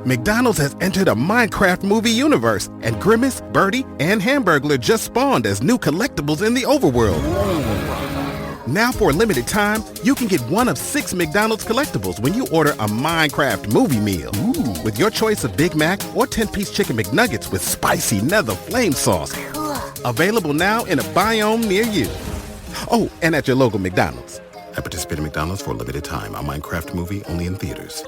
McDonald's has entered a Minecraft movie universe, and Grimace, Birdie, and Hamburglar just spawned as new collectibles in the overworld. Now for a limited time, you can get one of 6 McDonald's collectibles when you order a Minecraft movie meal. Ooh. With your choice of Big Mac or 10-piece chicken McNuggets with spicy nether flame sauce. Available now in a biome near you. Oh, and at your local McDonald's. I participate in McDonald's for a limited time. A Minecraft movie only in theaters.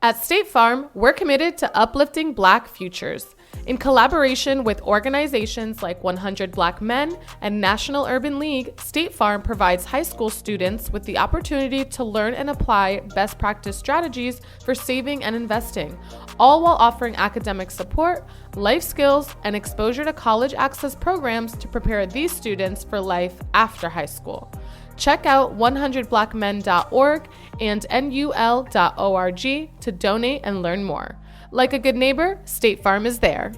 At State Farm, we're committed to uplifting Black futures. In collaboration with organizations like 100 Black Men and National Urban League, State Farm provides high school students with the opportunity to learn and apply best practice strategies for saving and investing, all while offering academic support, life skills, and exposure to college access programs to prepare these students for life after high school. Check out 100blackmen.org and nul.org to donate and learn more. Like a good neighbor, State Farm is there.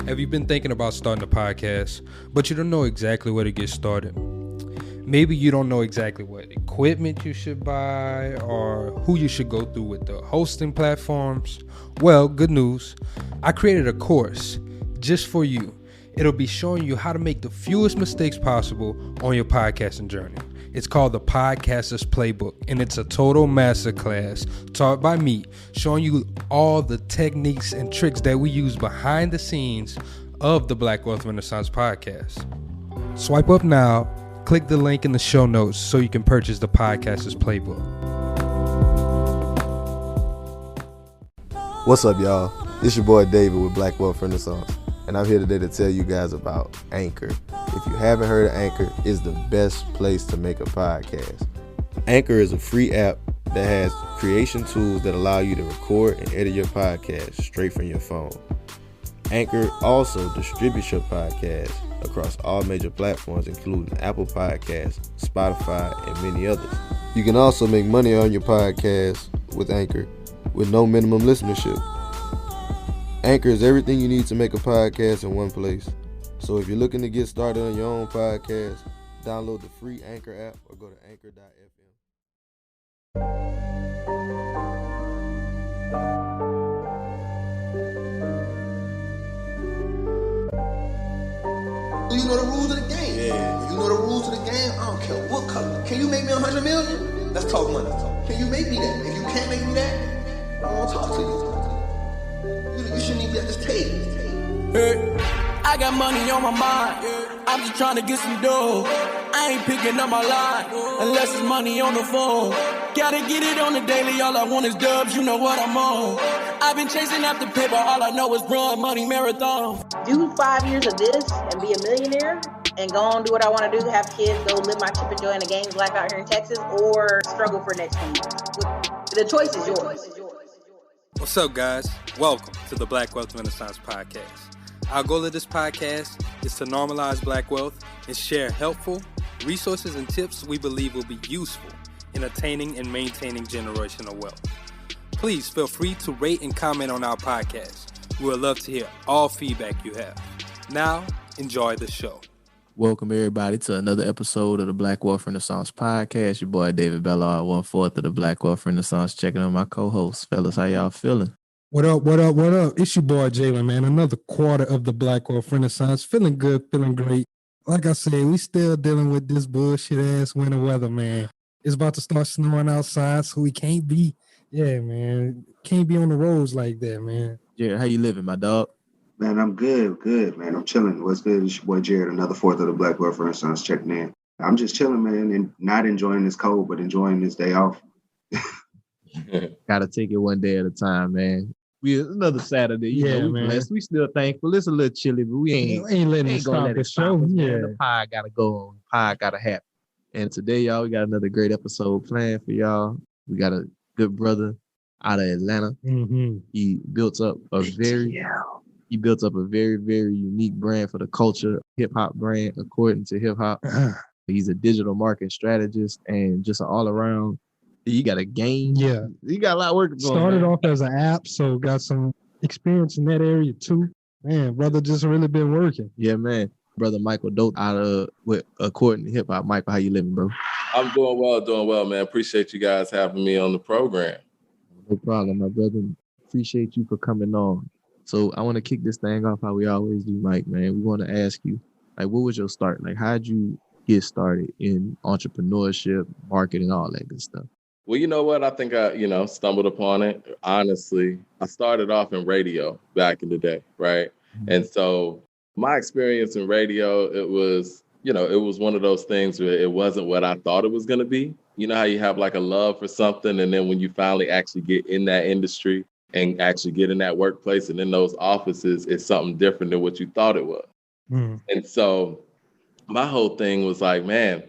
Have you been thinking about starting a podcast, but you don't know exactly where to get started? Maybe you don't know exactly what equipment you should buy or who you should go through with the hosting platforms. Well, good news. I created a course just for you. It'll be showing you how to make the fewest mistakes possible on your podcasting journey. It's called the Podcaster's Playbook, and it's a total masterclass taught by me, showing you all the techniques and tricks that we use behind the scenes of the Black Wealth Renaissance podcast. Swipe up now, click the link in the show notes so you can purchase the Podcaster's Playbook. What's up, y'all? It's your boy David with Black Wealth Renaissance, and I'm here today to tell you guys about Anchor. If you haven't heard of Anchor, it's the best place to make a podcast. Anchor is a free app that has creation tools that allow you to record and edit your podcast straight from your phone. Anchor also distributes your podcast across all major platforms, including Apple Podcasts, Spotify, and many others. You can also make money on your podcast with Anchor with no minimum listenership. Anchor is everything you need to make a podcast in one place. So if you're looking to get started on your own podcast, download the free Anchor app or go to anchor.fm. You know the rules of the game. Yeah. When you know the rules of the game, I don't care what color. Can you make me 100 million? Let's talk money. Can you make me that? If you can't make me that, I won't talk to you. You shouldn't even be at this table. Hey, I got money on my mind. I'm just trying to get some dough. I ain't picking up my line unless it's money on the phone. Gotta get it on the daily. All I want is dubs. You know what I'm on. I've been chasing after paper. All I know is run money marathon. Do 5 years of this and be a millionaire and go on do what I want to do, have kids, go live my chip and joy in a gang life out here in Texas, or struggle for the next 10 years. The choice is yours. What's up, guys? Welcome to the Black Wealth Renaissance Podcast. Our goal of this podcast is to normalize Black wealth and share helpful resources and tips we believe will be useful in attaining and maintaining generational wealth. Please feel free to rate and comment on our podcast. We would love to hear all feedback you have. Now, enjoy the show. Welcome, everybody, to another episode of the Black Wealth Renaissance Podcast. Your boy, David Bellard, 1/4 of the Black Wealth Renaissance, checking on my co-hosts. Fellas, how y'all feeling? What up, what up, what up? It's your boy, Jalen, man. Another quarter of the Black Wealth Renaissance. Feeling good, feeling great. Like I said, we still dealing with this bullshit-ass winter weather, man. It's about to start snowing outside, so we can't be, can't be on the roads like that, man. Jared, how you living, my dog? Man, I'm good, man. I'm chilling. What's good? It's your boy Jared, another 4th of the Black Wealth Renaissance checking in. I'm just chilling, man, and not enjoying this cold, but enjoying this day off. Gotta take it one day at a time, man. We another Saturday, you know, we blessed. We still thankful. It's a little chilly, but we ain't letting it stop the show. The pie gotta go on. Pie gotta happen. And today, y'all, we got another great episode planned for y'all. We got a good brother out of Atlanta. Mm-hmm. He built up a very very unique brand for the culture, hip hop brand, according to hip hop. He's a digital marketing strategist and just an all around. You got a game. Yeah, you got a lot of work going. Started off as an app, so got some experience in that area too. Man, brother, just really been working. Yeah, man. brother Michael Dothard out of According to Hip Hop. Michael, how you living, bro? I'm doing well, man. Appreciate you guys having me on the program. No problem, my brother. Appreciate you for coming on. So I want to kick this thing off how we always do, Mike, man. We want to ask you, like, what was your start? Like, how'd you get started in entrepreneurship, marketing, all that good stuff? Well, you know what? I think I, stumbled upon it. Honestly, I started off in radio back in the day, right? Mm-hmm. And so my experience in radio, it was one of those things where it wasn't what I thought it was going to be. You know how you have like a love for something, and then when you finally actually get in that industry and actually get in that workplace and in those offices, it's something different than what you thought it was. Mm. And so my whole thing was like, man,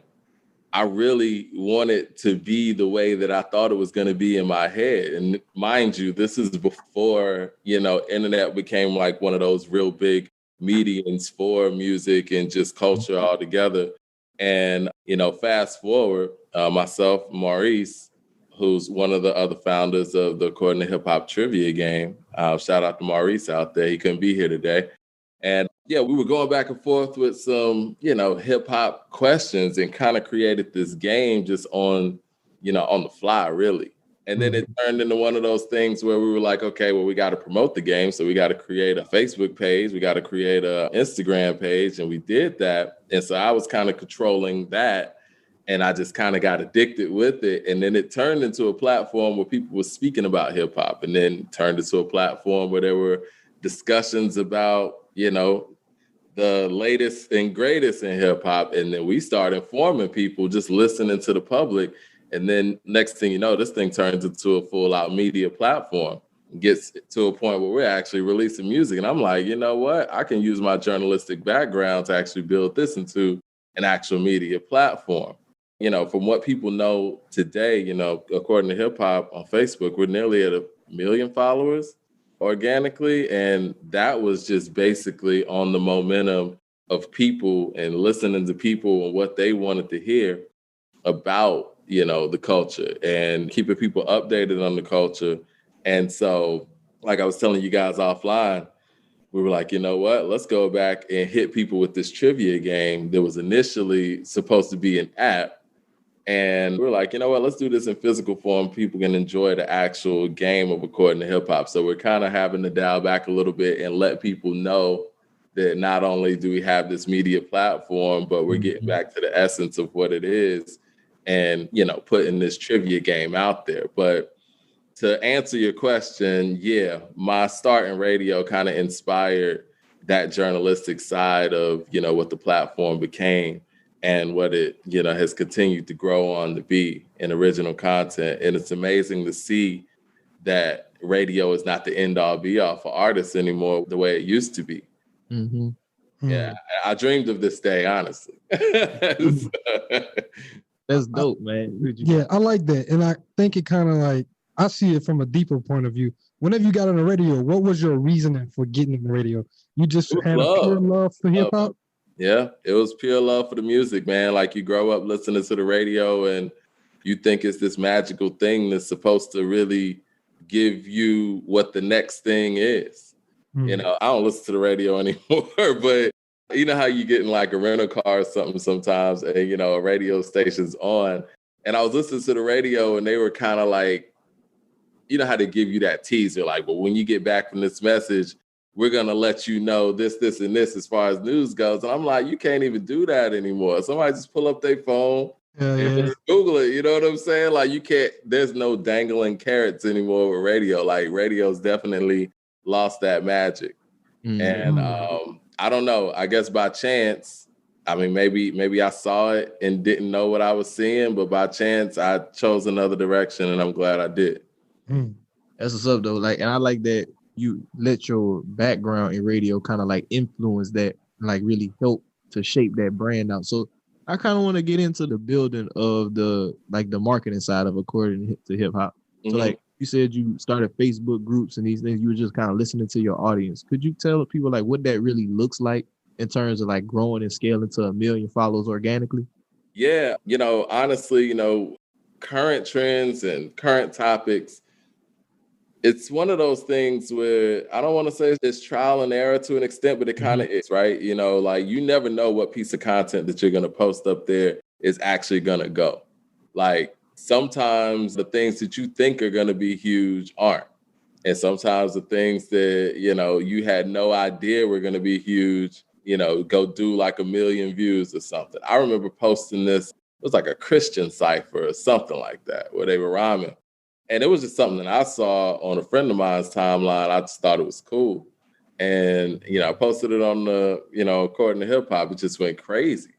I really wanted to be the way that I thought it was going to be in my head. And mind you, this is before, internet became like one of those real big mediums for music and just culture altogether. And, fast forward, myself, Maurice, who's one of the other founders of the According to Hip Hop trivia game. Shout out to Maurice out there. He couldn't be here today. And yeah, we were going back and forth with some, hip hop questions and kind of created this game just on the fly, really. And then it turned into one of those things where we were like, okay, well, we got to promote the game. So we got to create a Facebook page. We got to create an Instagram page. And we did that. And so I was kind of controlling that. And I just kind of got addicted with it. And then it turned into a platform where people were speaking about hip hop, and then turned into a platform where there were discussions about, the latest and greatest in hip hop. And then we started informing people, just listening to the public. And then next thing you know, this thing turns into a full out media platform, gets to a point where we're actually releasing music. And I'm like, you know what? I can use my journalistic background to actually build this into an actual media platform. From what people know today, according to hip hop on Facebook, we're nearly at 1 million followers organically. And that was just basically on the momentum of people and listening to people and what they wanted to hear about, the culture and keeping people updated on the culture. And so, like I was telling you guys offline, we were like, you know what, let's go back and hit people with this trivia game that was initially supposed to be an app. And we're like, you know what, let's do this in physical form. People can enjoy the actual game of According to Hip Hop. So we're kind of having to dial back a little bit and let people know that not only do we have this media platform, but we're getting back to the essence of what it is and, putting this trivia game out there. But to answer your question, yeah, my start in radio kind of inspired that journalistic side of, what the platform became. And what it, has continued to grow on to be in original content. And it's amazing to see that radio is not the end all be all for artists anymore the way it used to be. Mm-hmm. Yeah, I dreamed of this day, honestly. That's dope, man. Yeah, I like that. And I think it kind of like, I see it from a deeper point of view. Whenever you got on the radio, what was your reasoning for getting on the radio? You just had a pure love for hip hop? Yeah, it was pure love for the music, man. Like you grow up listening to the radio and you think it's this magical thing that's supposed to really give you what the next thing is. Mm-hmm. I don't listen to the radio anymore, but you know how you get in like a rental car or something sometimes and, a radio station's on. And I was listening to the radio and they were kind of like, you know how they give you that teaser, like, well, when you get back from this message, we're going to let you know this, and this as far as news goes. And I'm like, you can't even do that anymore. Somebody just pull up their phone and just Google it. You know what I'm saying? Like you can't, there's no dangling carrots anymore with radio. Like radio's definitely lost that magic. Mm-hmm. And I don't know, I guess by chance, I mean, maybe I saw it and didn't know what I was seeing, but by chance I chose another direction and I'm glad I did. That's what's up though. Like, and I like that you let your background in radio kind of like influence that, like really help to shape that brand out. So I kind of want to get into the building of the marketing side of According to Hip Hop. Mm-hmm. So like you said, you started Facebook groups and these things, you were just kind of listening to your audience. Could you tell people like what that really looks like in terms of like growing and scaling to 1 million followers organically? Yeah, honestly, current trends and current topics, It's one of those things where I don't want to say it's trial and error to an extent, but it kind of is, right? You know, like you never know what piece of content that you're going to post up there is actually going to go. Like sometimes the things that you think are going to be huge aren't. And sometimes the things that, you know, you had no idea were going to be huge, you know, go do like 1 million views or something. I remember posting this, it was like a Christian cipher or something like that, where they were rhyming. And it was just something that I saw on a friend of mine's timeline. I just thought it was cool. And, you know, I posted it on the, you know, according to hip hop, it just went crazy,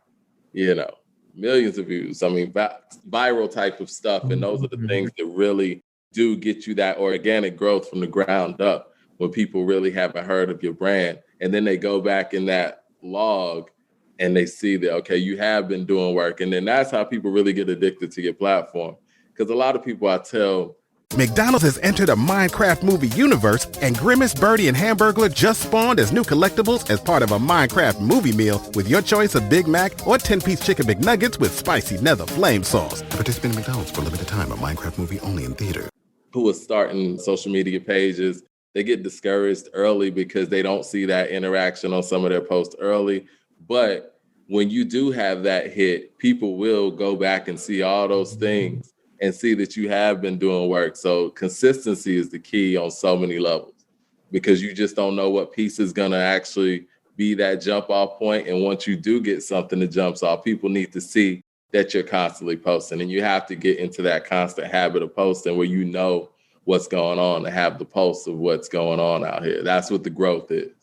you know, millions of views. I mean, viral type of stuff. And those are the things that really do get you that organic growth from the ground up when people really haven't heard of your brand. And then they go back in that log and they see that, okay, you have been doing work. And then that's how people really get addicted to your platform. Because a lot of people I tell, McDonald's has entered a Minecraft movie universe, and Grimace, Birdie, and Hamburglar just spawned as new collectibles as part of a Minecraft movie meal with your choice of Big Mac or 10-piece chicken McNuggets with spicy nether flame sauce. Participate in McDonald's for a limited time. A Minecraft movie only in theater. Who are starting social media pages, they get discouraged early because they don't see that interaction on some of their posts early. But when you do have that hit, people will go back and see all those things and see that you have been doing work. So consistency is the key on so many levels, because you just don't know what piece is going to actually be that jump off point. And once you do get something that jumps off, people need to see that you're constantly posting. And you have to get into that constant habit of posting where you know what's going on, to have the pulse of what's going on out here. That's what the growth is.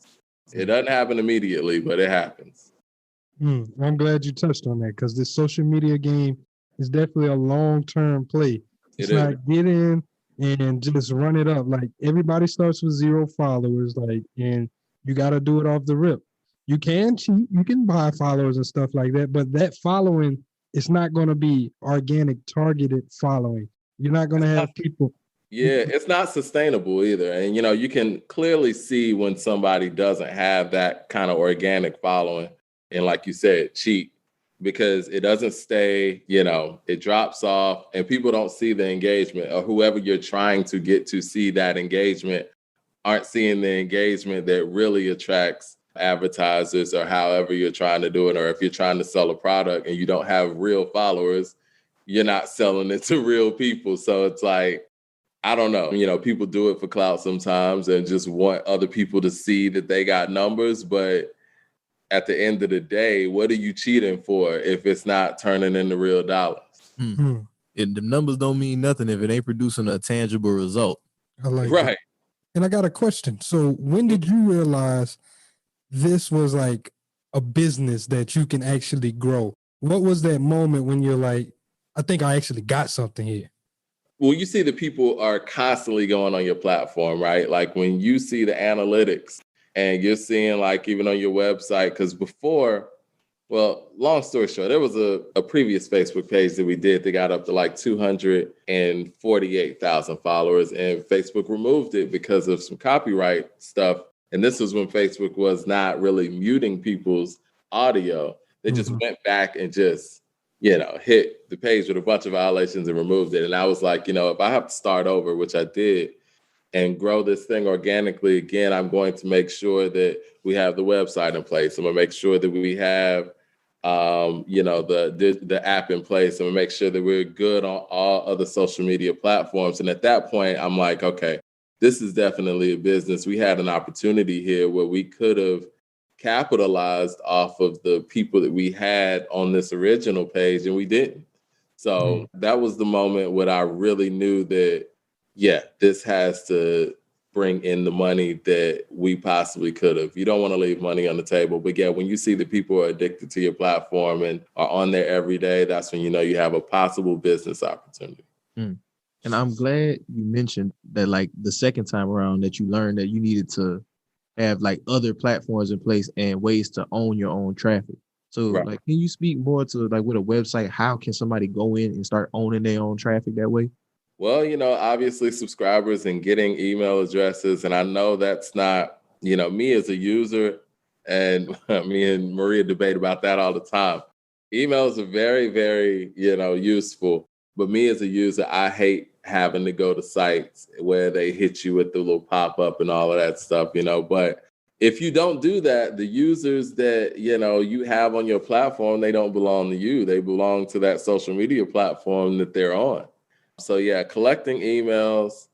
It doesn't happen immediately, but it happens. I'm glad you touched on that, because this social media game is definitely a long-term play. It's not get in and just run it up. Like everybody starts with 0 followers, like, and you got to do it off the rip. You can cheat, you can buy followers and stuff like that, but that following, it's not going to be organic, targeted following. You're not going to have people. Yeah, it's not sustainable either. And, you know, you can clearly see when somebody doesn't have that kind of organic following. And like you said, cheat, because it doesn't stay, you know, it drops off and people don't see the engagement, or whoever you're trying to get to see that engagement aren't seeing the engagement that really attracts advertisers, or however you're trying to do it. Or if you're trying to sell a product and you don't have real followers, you're not selling it to real people. So it's like, I don't know, you know, people do it for clout sometimes and just want other people to see that they got numbers. But at the end of the day, what are you cheating for if it's not turning into real dollars? And the numbers don't mean nothing if it ain't producing a tangible result. I like right. That. And I got a question. So when did you realize this was like a business that you can actually grow? What was that moment when you're like, I think I actually got something here? Well, you see that people are constantly going on your platform, right? Like when you see the analytics and you're seeing, like, even on your website, because before, well, long story short, there was a previous Facebook page that we did that got up to like 248,000 followers, and Facebook removed it because of some copyright stuff. And this was when Facebook was not really muting people's audio. They just went back and just, you know, hit the page with a bunch of violations and removed it. And I was like, you know, if I have to start over, which I did, and grow this thing organically again, I'm going to make sure that we have the website in place. I'm gonna make sure that we have, you know, the app in place. I'm gonna make sure that we're good on all other social media platforms. And at that point, I'm like, okay, this is definitely a business. We had an opportunity here where we could have capitalized off of the people that we had on this original page, and we didn't. So that was the moment when I really knew that, yeah, this has to bring in the money that we possibly could have. You don't want to leave money on the table. But yeah, when you see that people are addicted to your platform and are on there every day, that's when you know you have a possible business opportunity. And I'm glad you mentioned that, like, the second time around that you learned that you needed to have like other platforms in place and ways to own your own traffic. So like, can you speak more to, like, with a website, how can somebody go in and start owning their own traffic that way? Well, you know, obviously subscribers and getting email addresses. And I know that's not, you know, me as a user, and me and Maria debate about that all the time. Emails are very, very, you know, useful. But me as a user, I hate having to go to sites where they hit you with the little pop-up and all of that stuff, but if you don't do that, the users that, you have on your platform, they don't belong to you. They belong to that social media platform that they're on. So yeah, collecting emails,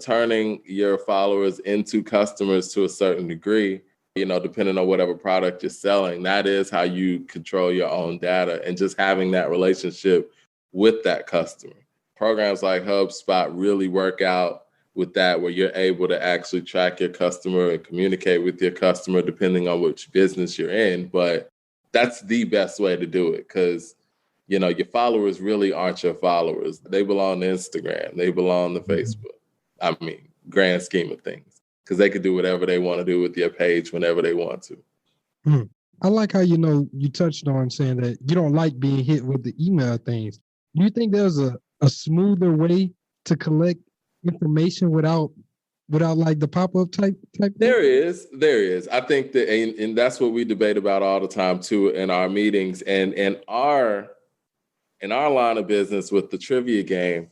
turning your followers into customers to a certain degree, depending on whatever product you're selling, that is how you control your own data and just having that relationship with that customer. Programs like HubSpot really work out with that, where you're able to actually track your customer and communicate with your customer depending on which business you're in. But that's the best way to do it, because your followers really aren't your followers. They belong to Instagram. They belong to Facebook. I mean, grand scheme of things, because they could do whatever they want to do with your page whenever they want to. I like how, you touched on saying that you don't like being hit with the email things. Do you think there's a smoother way to collect information without like the pop-up type There is. I think that, and that's what we debate about all the time too in our meetings, and in our line of business with the trivia game.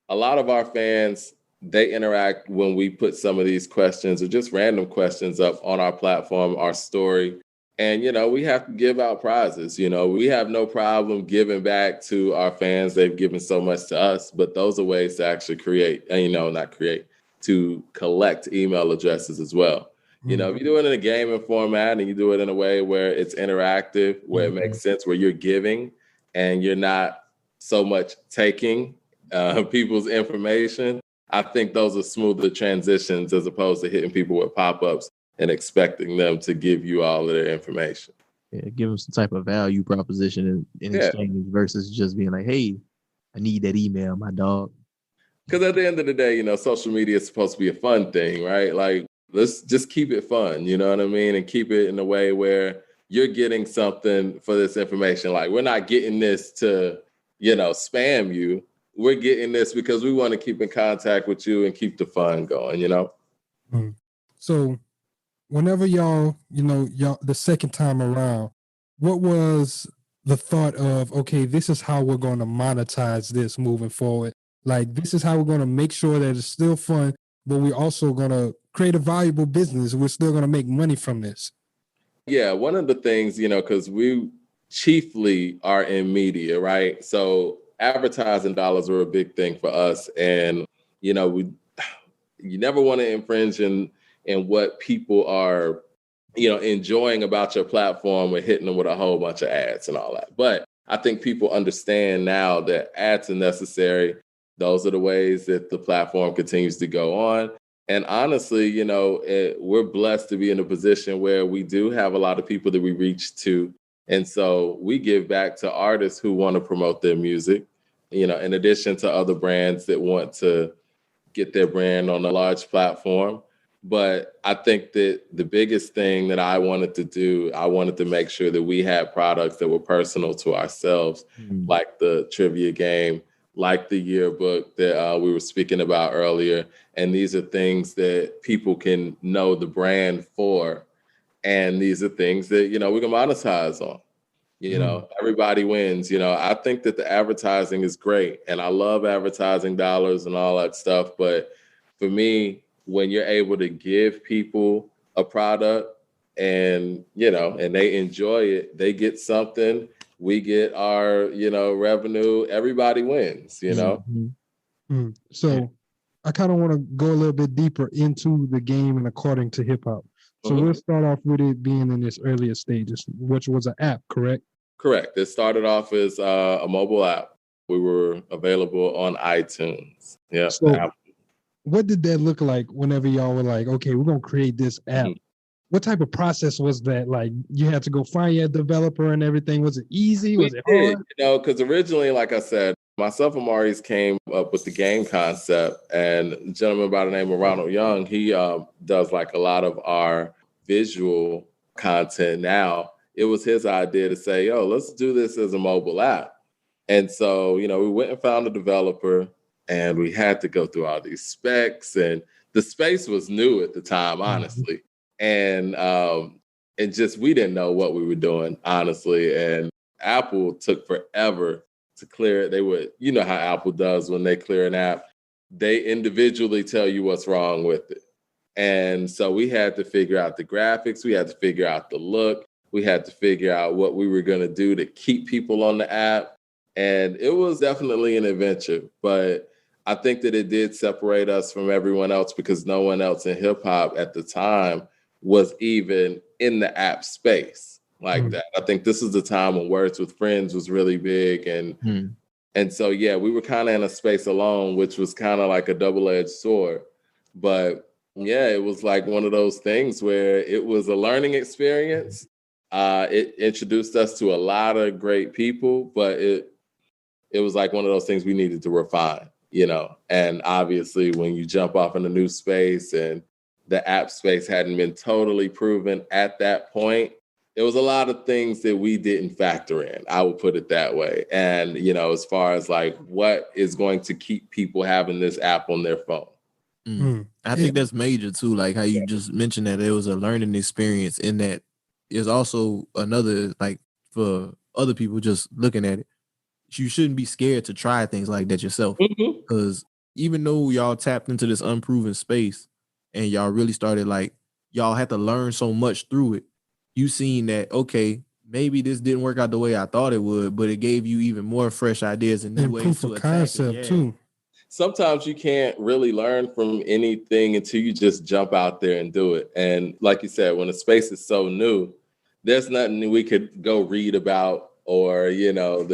A lot of our fans, they interact when we put some of these questions or just random questions up on our platform, our story. And, we have to give out prizes. We have no problem giving back to our fans. They've given so much to us, but those are ways to actually to collect email addresses as well. If you do it in a gaming format and you do it in a way where it's interactive, where it makes sense, where you're giving and you're not so much taking people's information, I think those are smoother transitions as opposed to hitting people with pop-ups and expecting them to give you all of their information. Yeah, give them some type of value proposition in exchange versus just being like, hey, I need that email, my dog. Because at the end of the day, social media is supposed to be a fun thing, right? Like, let's just keep it fun, you know what I mean? And keep it in a way where you're getting something for this information. Like, we're not getting this to, spam you. We're getting this because we want to keep in contact with you and keep the fun going, So whenever y'all the second time around, what was the thought of, okay, this is how we're going to monetize this moving forward? Like, this is how we're going to make sure that it's still fun, but we're also going to create a valuable business. We're still going to make money from this. Yeah, one of the things, because we chiefly are in media, right? So advertising dollars are a big thing for us. And, you never want to infringe in what people are, enjoying about your platform or hitting them with a whole bunch of ads and all that. But I think people understand now that ads are necessary. Those are the ways that the platform continues to go on. And honestly, we're blessed to be in a position where we do have a lot of people that we reach to. And so we give back to artists who want to promote their music, in addition to other brands that want to get their brand on a large platform. But I think that the biggest thing that I wanted to do, I wanted to make sure that we had products that were personal to ourselves, like the trivia game, like the yearbook that we were speaking about earlier. And these are things that people can know the brand for. And these are things that, we can monetize on. Everybody wins. I think that the advertising is great. And I love advertising dollars and all that stuff. But for me, when you're able to give people a product and, and they enjoy it, they get something, we get our, revenue, everybody wins, So I kind of want to go a little bit deeper into the game and according to hip hop. So we'll start off with it being in its earlier stages, which was an app, correct? Correct. It started off as a mobile app. We were available on iTunes. Yeah. So what did that look like whenever y'all were like, okay, we're going to create this app? What type of process was that? Like, you had to go find your developer and everything. Was it easy? Was it hard? Because originally, like I said, myself and Maurice came up with the game concept, and a gentleman by the name of Ronald Young, he does like a lot of our visual content now. It was his idea to say, let's do this as a mobile app. And so, we went and found a developer, and we had to go through all these specs, and the space was new at the time, honestly. And just, we didn't know what we were doing, honestly. And Apple took forever to clear it. They would, how Apple does when they clear an app. they individually tell you what's wrong with it. And so we had to figure out the graphics. We had to figure out the look. We had to figure out what we were going to do to keep people on the app. And it was definitely an adventure. But I think that it did separate us from everyone else because no one else in hip hop at the time was even in the app space like that. I think this is the time when Words with Friends was really big. And so, yeah, we were kind of in a space alone, which was kind of like a double-edged sword. But yeah, it was like one of those things where it was a learning experience. It introduced us to a lot of great people, but it was like one of those things we needed to refine, you know. And obviously, when you jump off in a new space and the app space hadn't been totally proven at that point, there was a lot of things that we didn't factor in. I would put it that way. And, you know, as far as like what is going to keep people having this app on their phone. I think that's major too. Like how you just mentioned that it was a learning experience, in that is also another, like for other people just looking at it, you shouldn't be scared to try things like that yourself. Because even though y'all tapped into this unproven space and y'all really started, like, y'all had to learn so much through it, you seen that, okay, maybe this didn't work out the way I thought it would, but it gave you even more fresh ideas and new ways to attack concept it. Too. Sometimes you can't really learn from anything until you just jump out there and do it. And like you said, when the space is so new, there's nothing we could go read about, or, you know,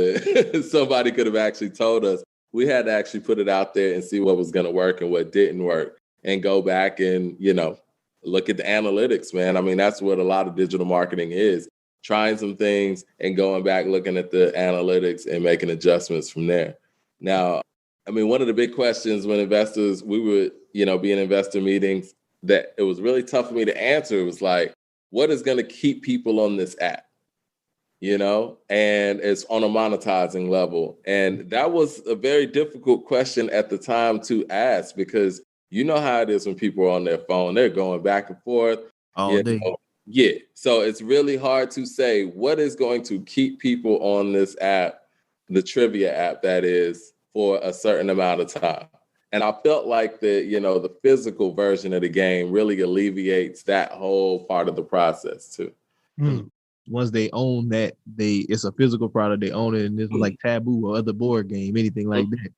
somebody could have actually told us. We had to actually put it out there and see what was going to work and what didn't work, and go back and, you know, look at the analytics, man. I mean, that's what a lot of digital marketing is, trying some things and going back, looking at the analytics and making adjustments from there. Now, I mean, one of the big questions when we would, you know, be in investor meetings that it was really tough for me to answer. It was like, what is going to keep people on this app? You know, and it's on a monetizing level. And that was a very difficult question at the time to ask, because you know how it is when people are on their phone, they're going back and forth all day. Yeah. So it's really hard to say what is going to keep people on this app, the trivia app that is, for a certain amount of time. And I felt like the physical version of the game really alleviates that whole part of the process too. Once they own that, it's a physical product, they own it, and it's like Taboo or other board game, anything like that.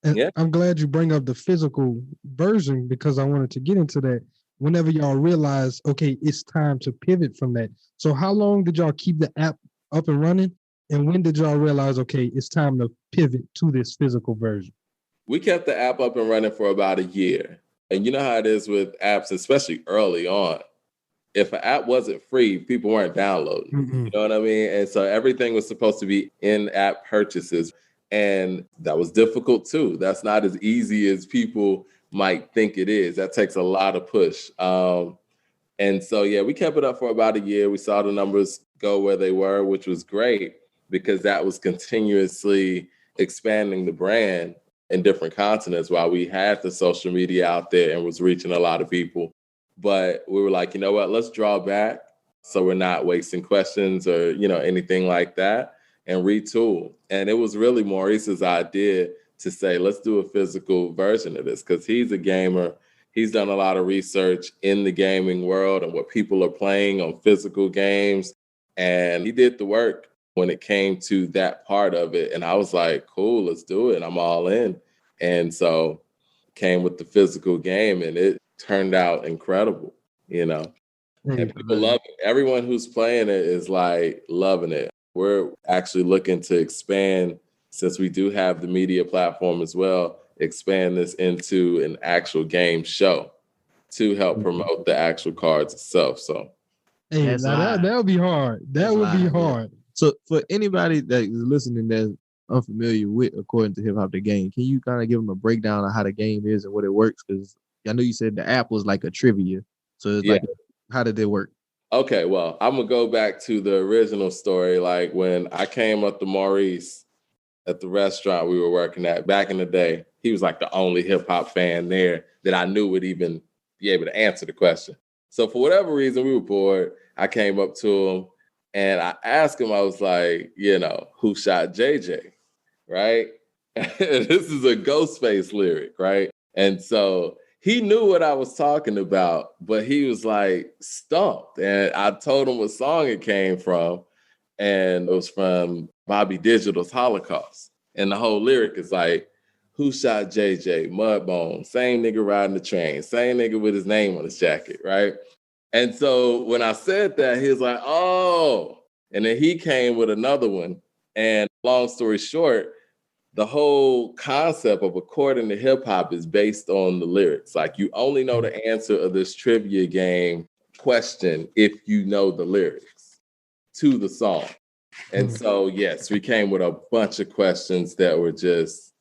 And I'm glad you bring up the physical version, because I wanted to get into that. Whenever y'all realize, okay, it's time to pivot from that. So how long did y'all keep the app up and running? And when did y'all realize, okay, it's time to pivot to this physical version? We kept the app up and running for about a year. And you know how it is with apps, especially early on. If an app wasn't free, people weren't downloading. You know what I mean? And so everything was supposed to be in-app purchases. And that was difficult too. That's not as easy as people might think it is. That takes a lot of push. And so, yeah, we kept it up for about a year. We saw the numbers go where they were, which was great, because that was continuously expanding the brand in different continents while we had the social media out there and was reaching a lot of people. But we were like, you know what, let's draw back so we're not wasting questions or, you know, anything like that, and retool. And it was really Maurice's idea to say, let's do a physical version of this, because he's a gamer. He's done a lot of research in the gaming world and what people are playing on physical games. And he did the work when it came to that part of it. And I was like, cool, let's do it. I'm all in. And so came with the physical game, and it turned out incredible, you know. And people love it. Everyone who's playing it is like loving it. We're actually looking to expand, since we do have the media platform as well, expand this into an actual game show to help promote the actual cards itself. So, hey, that would be hard. That would be hard. So for anybody that is listening that's unfamiliar with According to Hip Hop the Game, can you kind of give them a breakdown of how the game is and what it works? Because I know you said the app was like a trivia. So it's like, how did it work? Okay, well, I'm going to go back to the original story. Like when I came up to Maurice at the restaurant we were working at back in the day, he was like the only hip hop fan there that I knew would even be able to answer the question. So for whatever reason, we were bored. I came up to him and I asked him, I was like, you know, who shot JJ, right? This is a Ghostface lyric, right? And so he knew what I was talking about, but he was like stumped. And I told him what song it came from. And it was from Bobby Digital's Holocaust. And the whole lyric is like, who shot JJ? Mudbone, same nigga riding the train, same nigga with his name on his jacket, right? And so when I said that, he was like, oh. And then he came with another one. And long story short, the whole concept of according to hip hop is based on the lyrics. Like you only know the answer of this trivia game question if you know the lyrics to the song. And so, yes, we came with a bunch of questions that were just,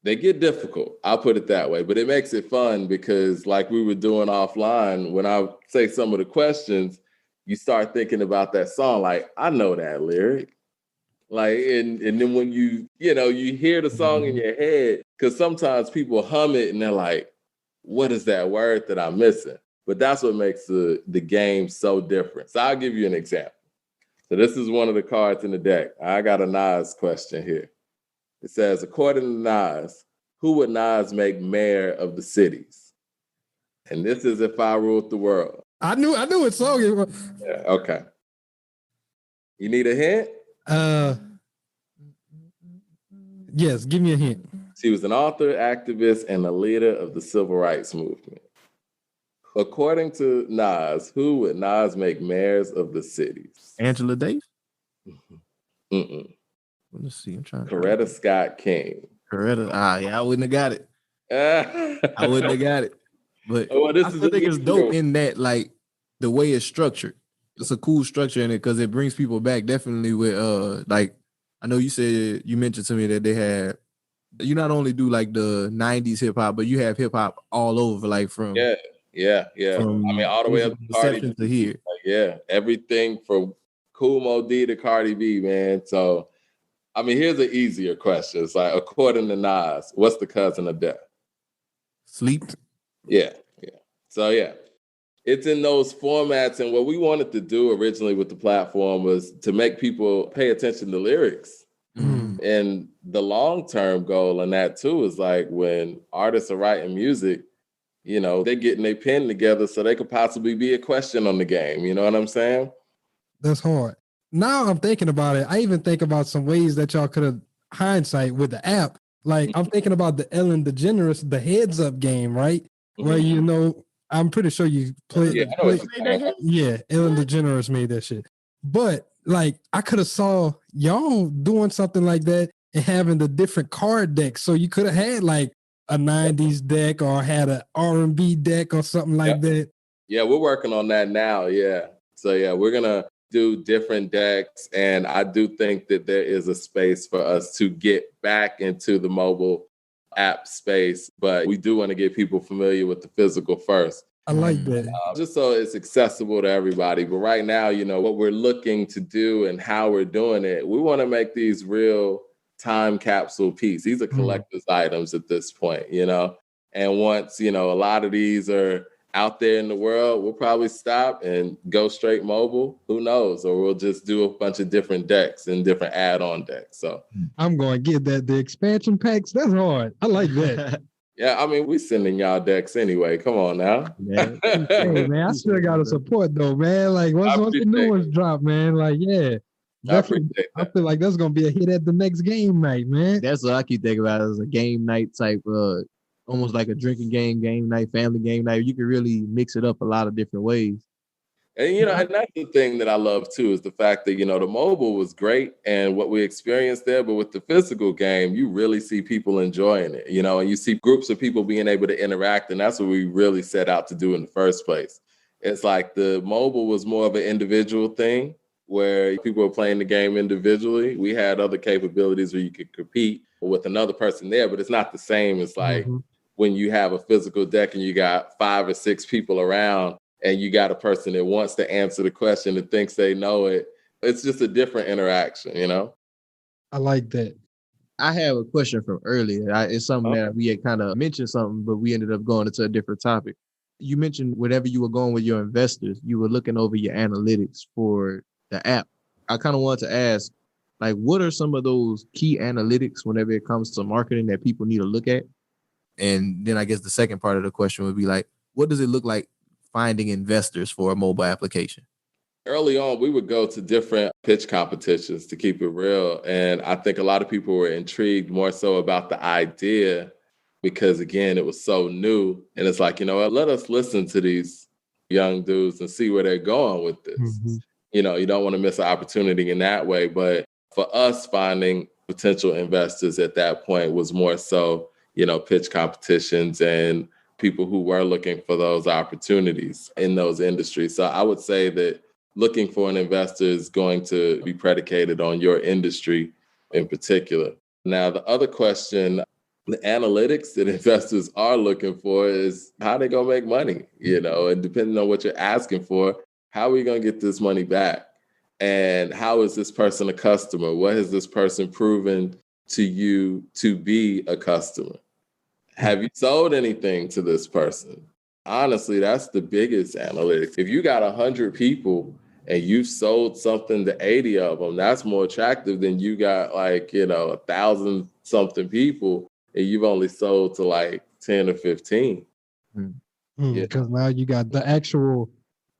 they get difficult. I'll put it that way, but it makes it fun because like we were doing offline, when I say some of the questions, you start thinking about that song. Like, I know that lyric. Like, and then when you hear the song in your head, because sometimes people hum it and they're like, what is that word that I'm missing? But that's what makes the game so different. So I'll give you an example. So this is one of the cards in the deck. I got a Nas question here. It says, according to Nas, who would Nas make mayor of the cities? And this is If I Ruled the World. I knew what song it was. Yeah, okay. You need a hint? Yes, give me a hint. She was an author, activist, and a leader of the civil rights movement. According to Nas, who would Nas make mayors of the cities? Angela Davis? Mm-mm. Let's see. I'm trying. Coretta Scott King. Coretta. I wouldn't have got it. I wouldn't have got it. But I still think it's dope in that, like, the way it's structured. It's a cool structure in it because it brings people back. Definitely with like, I know you mentioned to me that they had, you not only do like the 90s hip hop, but you have hip hop all over, like from Yeah. I mean, all the way up to Cardi to here. Like, yeah, everything from Kool Mo D to Cardi B, man. So, I mean, here's an easier question. It's like, according to Nas, what's the cousin of death? Sleep. Yeah. So, yeah, it's in those formats. And what we wanted to do originally with the platform was to make people pay attention to lyrics. Mm. And the long-term goal in that, too, is like when artists are writing music, you know, they're getting their pen together so they could possibly be a question on the game. You know what I'm saying? That's hard. Now I'm thinking about it. I even think about some ways that y'all could have hindsight with the app. Like I'm thinking about the Ellen DeGeneres, the heads up game, right? Mm-hmm. Where, you know, I'm pretty sure you played. Yeah, Ellen DeGeneres made that shit. But like I could have saw y'all doing something like that and having the different card decks. So you could have had like a 90s deck or had an R&B deck or something like that. Yeah, we're working on that now. Yeah. So yeah, we're going to do different decks. And I do think that there is a space for us to get back into the mobile app space, but we do want to get people familiar with the physical first. I like that. Just so it's accessible to everybody. But right now, you know, what we're looking to do and how we're doing it, we want to make these real time capsule pieces. These are collector's items at this point, you know? And once, you know, a lot of these are out there in the world, we'll probably stop and go straight mobile. Who knows? Or we'll just do a bunch of different decks and different add-on decks. So I'm going to get that. The expansion packs, that's hard. I like that. Yeah, I mean, we sending y'all decks anyway. Come on now. Man. Hey, man, I still got to support though, man. Like once the new ones drop, man, like, yeah. I feel like that's going to be a hit at the next game night, man. That's what I keep thinking about as a game night type, almost like a drinking game night, family game night. You can really mix it up a lot of different ways. And, you know, and that's the thing that I love, too, is the fact that, you know, the mobile was great and what we experienced there. But with the physical game, you really see people enjoying it, you know, and you see groups of people being able to interact. And that's what we really set out to do in the first place. It's like the mobile was more of an individual thing where people were playing the game individually. We had other capabilities where you could compete with another person there, but it's not the same. It's like when you have a physical deck and you got 5 or 6 people around and you got a person that wants to answer the question that thinks they know it. It's just a different interaction, you know? I like that. I have a question from earlier. It's something that we had kind of mentioned something, but we ended up going into a different topic. You mentioned whenever you were going with your investors, you were looking over your analytics for the app. I kind of wanted to ask, like, what are some of those key analytics whenever it comes to marketing that people need to look at? And then I guess the second part of the question would be like, what does it look like finding investors for a mobile application? Early on, we would go to different pitch competitions, to keep it real. And I think a lot of people were intrigued more so about the idea because, again, it was so new. And it's like, you know what, let us listen to these young dudes and see where they're going with this. Mm-hmm. You know, you don't want to miss an opportunity in that way. But for us, finding potential investors at that point was more so, you know, pitch competitions and people who were looking for those opportunities in those industries. So I would say that looking for an investor is going to be predicated on your industry in particular. Now, the other question, the analytics that investors are looking for is how they gonna make money, you know, and depending on what you're asking for, how are you gonna get this money back? And how is this person a customer? What has this person proven to you to be a customer? Have you sold anything to this person? Honestly, that's the biggest analytics. If you got 100 people and you've sold something to 80 of them, that's more attractive than you got 1,000 something people and you've only sold to 10 or 15. Because now you got the actual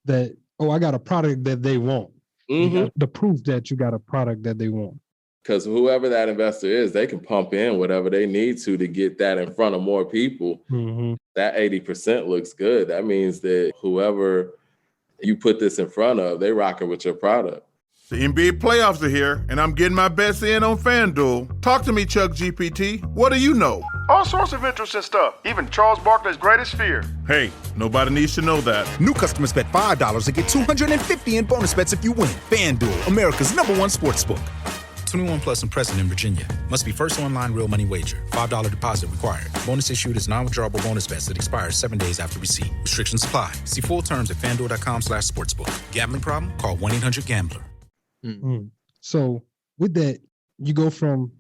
I got a product that they want. Mm-hmm. You got the proof that you got a product that they want. Because whoever that investor is, they can pump in whatever they need to get that in front of more people. Mm-hmm. That 80% looks good. That means that whoever you put this in front of, they rocking with your product. The NBA playoffs are here, and I'm getting my bets in on FanDuel. Talk to me, Chuck GPT. What do you know? All sorts of interesting stuff, even Charles Barkley's greatest fear. Hey, nobody needs to know that. New customers bet $5 and get $250 in bonus bets if you win. FanDuel, America's #1 sportsbook. 21 plus and present in Virginia. Must be first online real money wager. $5 deposit required. Bonus issued as non-withdrawable bonus bets that expires 7 days after receipt. Restrictions apply. See full terms at FanDuel.com/sportsbook. Gambling problem? Call 1-800-GAMBLER. Mm-hmm. So with that, you go from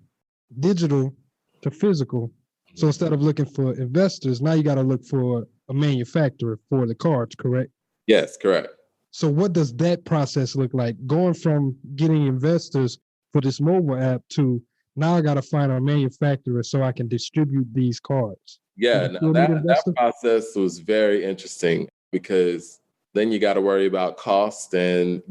digital to physical. So instead of looking for investors, now you got to look for a manufacturer for the cards, correct? Yes, correct. So what does that process look like? Going from getting investors for this mobile app to now I got to find a manufacturer so I can distribute these cards. Yeah, that process was very interesting because then you got to worry about cost and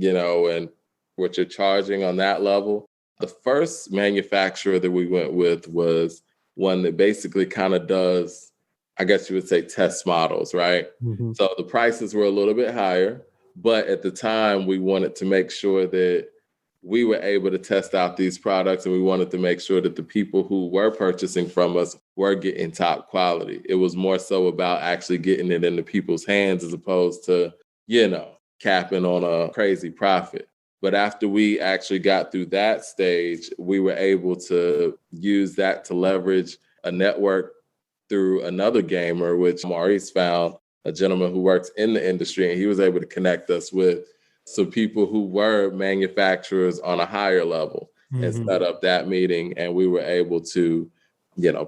what you're charging on that level. The first manufacturer that we went with was one that basically kind of does, I guess you would say, test models, right? Mm-hmm. So the prices were a little bit higher, but at the time we wanted to make sure that we were able to test out these products and we wanted to make sure that the people who were purchasing from us were getting top quality. It was more so about actually getting it into people's hands as opposed to, capping on a crazy profit. But after we actually got through that stage, we were able to use that to leverage a network through another gamer, which Maurice found, a gentleman who works in the industry, and he was able to connect us with some people who were manufacturers on a higher level and set up that meeting. And we were able to,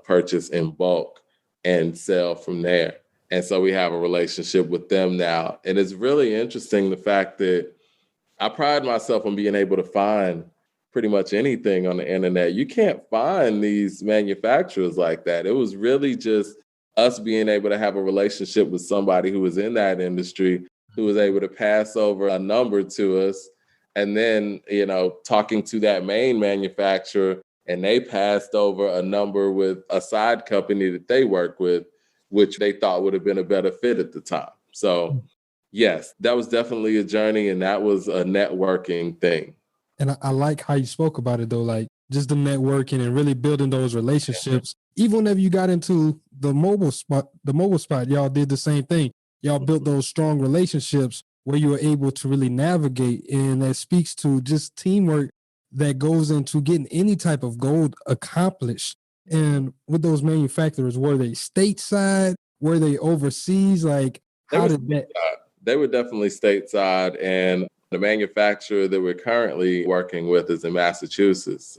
purchase in bulk and sell from there. And so we have a relationship with them now. And it's really interesting, the fact that I pride myself on being able to find pretty much anything on the internet. You can't find these manufacturers like that. It was really just us being able to have a relationship with somebody who was in that industry, who was able to pass over a number to us. And then, talking to that main manufacturer, and they passed over a number with a side company that they work with, which they thought would have been a better fit at the time. So yes, that was definitely a journey, and that was a networking thing. And I like how you spoke about it, though, like just the networking and really building those relationships. Even whenever you got into the mobile spot, y'all did the same thing. Y'all built those strong relationships where you were able to really navigate, and that speaks to just teamwork that goes into getting any type of goal accomplished. And with those manufacturers, were they stateside? Were they overseas? Like, how did that? They were definitely stateside, and the manufacturer that we're currently working with is in Massachusetts.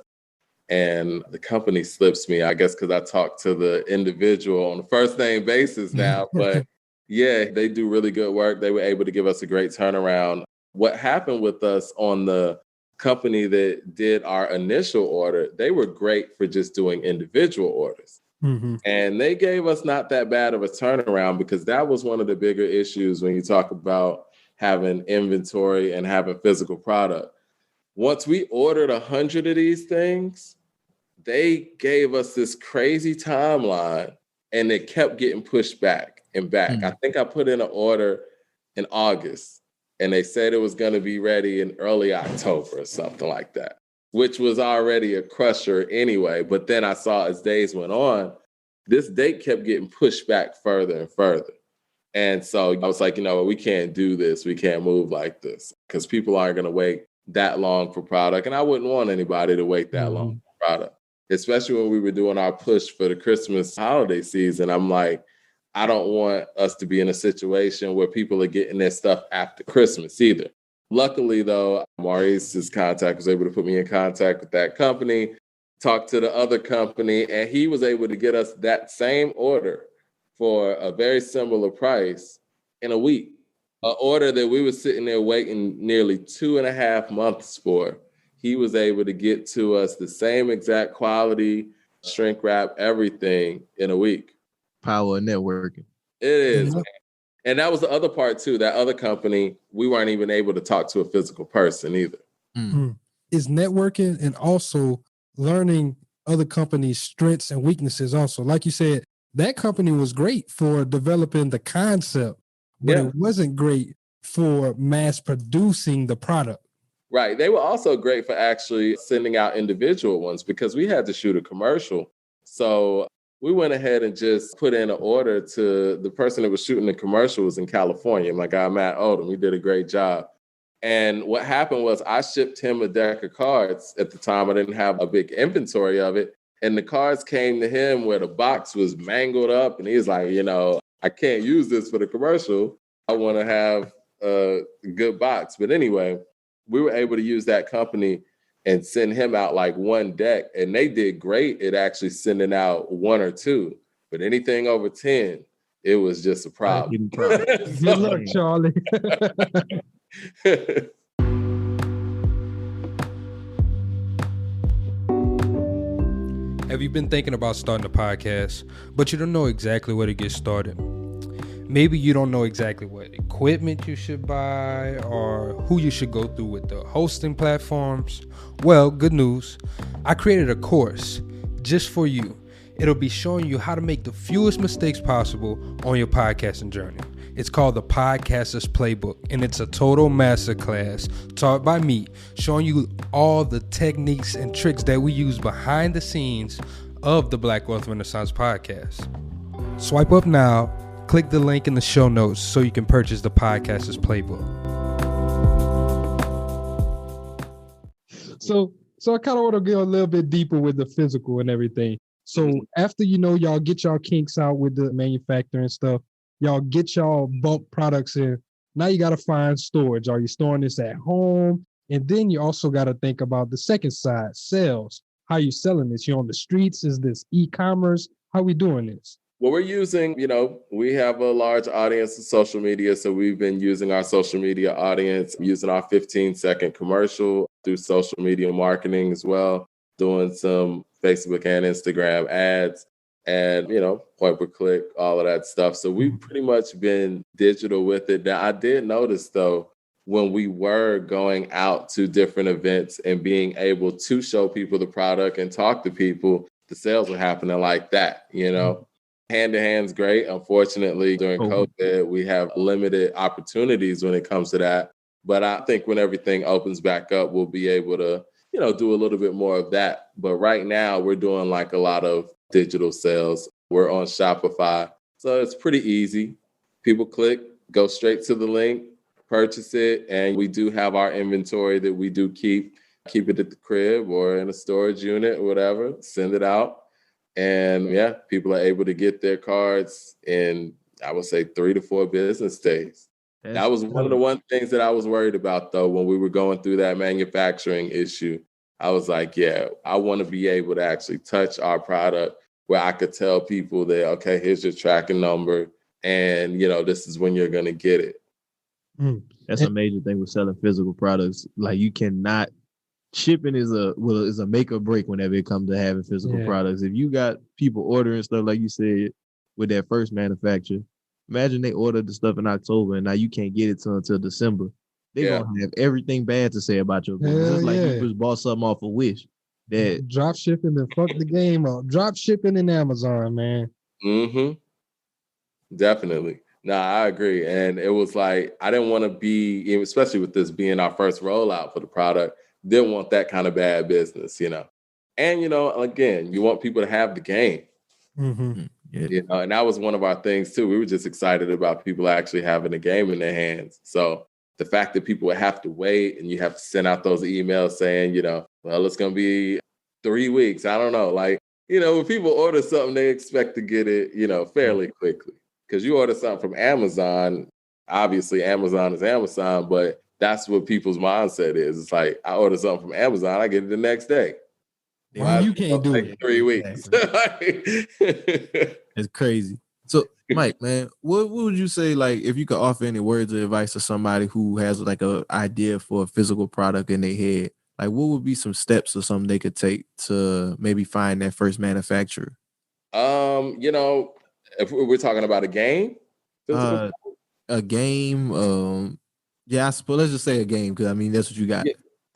And the company slips me, I guess, because I talk to the individual on a first name basis now. But yeah, they do really good work. They were able to give us a great turnaround. What happened with us on the company that did our initial order, they were great for just doing individual orders. Mm-hmm. And they gave us not that bad of a turnaround, because that was one of the bigger issues when you talk about having inventory and having physical product. Once we ordered 100 of these things, they gave us this crazy timeline, and it kept getting pushed back and back. I think I put in an order in August, and they said it was going to be ready in early October or something like that, which was already a crusher anyway. But then I saw as days went on, this date kept getting pushed back further and further. And so I was like, we can't do this. We can't move like this, because people aren't going to wait that long for product. And I wouldn't want anybody to wait that long for product, especially when we were doing our push for the Christmas holiday season. I'm like, I don't want us to be in a situation where people are getting their stuff after Christmas either. Luckily, though, Maurice's contact was able to put me in contact with that company, talk to the other company, and he was able to get us that same order for a very similar price in a week. An order that we were sitting there waiting nearly 2.5 months for. He was able to get to us the same exact quality, shrink wrap, everything in a week. Power of networking. It is. Mm-hmm. And that was the other part too. That other company, we weren't even able to talk to a physical person either. Mm-hmm. It's networking and also learning other companies' strengths and weaknesses also. Like you said, that company was great for developing the concept, but it wasn't great for mass producing the product. Right. They were also great for actually sending out individual ones, because we had to shoot a commercial. So we went ahead and just put in an order to the person that was shooting the commercial was in California. My guy, Matt Odom, he did a great job. And what happened was I shipped him a deck of cards. At the time, I didn't have a big inventory of it. And the cards came to him where the box was mangled up. And he was like, I can't use this for the commercial. I want to have a good box. But anyway, we were able to use that company and send him out like one deck. And they did great at actually sending out 1 or 2. But anything over 10, it was just a problem. Good luck, Charlie. Have you been thinking about starting a podcast, but you don't know exactly where to get started? Maybe you don't know exactly what equipment you should buy or who you should go through with the hosting platforms. Well, good news. I created a course just for you. It'll be showing you how to make the fewest mistakes possible on your podcasting journey. It's called the Podcaster's Playbook, and it's a total masterclass taught by me, showing you all the techniques and tricks that we use behind the scenes of the Black Wealth Renaissance podcast. Swipe up now, click the link in the show notes so you can purchase the Podcaster's Playbook. So I kind of want to go a little bit deeper with the physical and everything. So after, y'all get y'all kinks out with the manufacturing stuff, y'all get y'all bulk products in. Now you got to find storage. Are you storing this at home? And then you also got to think about the second side, sales. How you selling this? You on the streets? Is this e-commerce? How we doing this? Well, we're using, we have a large audience of social media. So we've been using our social media audience, using our 15-second commercial through social media marketing as well, doing some Facebook and Instagram ads. And, point per click, all of that stuff. So we've pretty much been digital with it. Now, I did notice, though, when we were going out to different events and being able to show people the product and talk to people, the sales were happening like that, Hand to hand's great. Unfortunately, during COVID, we have limited opportunities when it comes to that. But I think when everything opens back up, we'll be able to, do a little bit more of that. But right now, we're doing like a lot of digital sales. We're on Shopify. So it's pretty easy. People click, go straight to the link, purchase it. And we do have our inventory that we do keep it at the crib or in a storage unit or whatever, send it out. And people are able to get their cards in, I would say, 3 to 4 business days. That was one of the things that I was worried about, though, when we were going through that manufacturing issue. I was like, I want to be able to actually touch our product where I could tell people that, okay, here's your tracking number. And, this is when you're going to get it. That's a major thing with selling physical products. Like, you cannot shipping is a make or break whenever it comes to having physical products. If you got people ordering stuff, like you said, with that first manufacturer, imagine they ordered the stuff in October and now you can't get it until December. They're gonna have everything bad to say about your business. Just like you just bought something off of Wish. That drop shipping and fuck the game up. Drop shipping in Amazon, man. Mm-hmm. Definitely. No, I agree. And it was like, I didn't want to be, especially with this being our first rollout for the product, didn't want that kind of bad business, you know. And, you know, again, you want people to have the game. Mm-hmm. You know, and that was one of our things too. We were just excited about people actually having the game in their hands. So the fact that people would have to wait and you have to send out those emails saying, you know, well, it's going to be 3 weeks. I don't know. Like, you know, when people order something, they expect to get it, you know, fairly quickly. Because you order something from Amazon, obviously Amazon is Amazon, but that's what people's mindset is. It's like, I order something from Amazon, I get it the next day. Well, you can't do it. 3 weeks. It's crazy. So, Mike, man, what would you say, like, if you could offer any words of advice to somebody who has like an idea for a physical product in their head? Like, what would be some steps or something they could take to maybe find that first manufacturer? You know, if we're talking about a game, I suppose let's just say a game, because I mean that's what you got.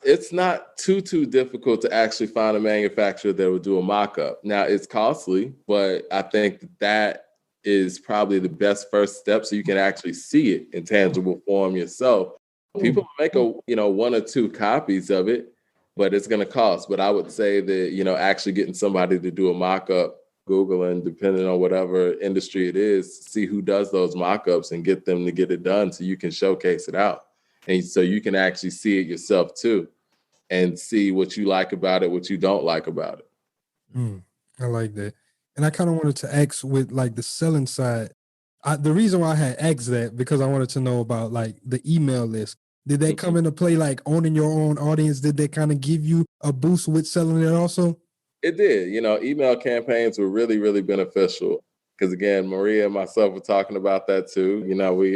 It's not too difficult to actually find a manufacturer that will do a mock-up. Now it's costly, but I think that is probably the best first step, so you can actually see it in tangible form yourself. People make 1 or 2 copies of it, but it's going to cost. But I would say that, you know, actually getting somebody to do a mock-up, Google, and depending on whatever industry it is, see who does those mock-ups and get them to get it done so you can showcase it out. And so you can actually see it yourself too and see what you like about it, what you don't like about it. I like that. And I kind of wanted to ask with like the selling side. The reason why I had asked that, because I wanted to know about like the email list. Did that come into play, like owning your own audience? Did they kind of give you a boost with selling it also? It did. You know, email campaigns were really, really beneficial because, again, Maria and myself were talking about that too. You know, we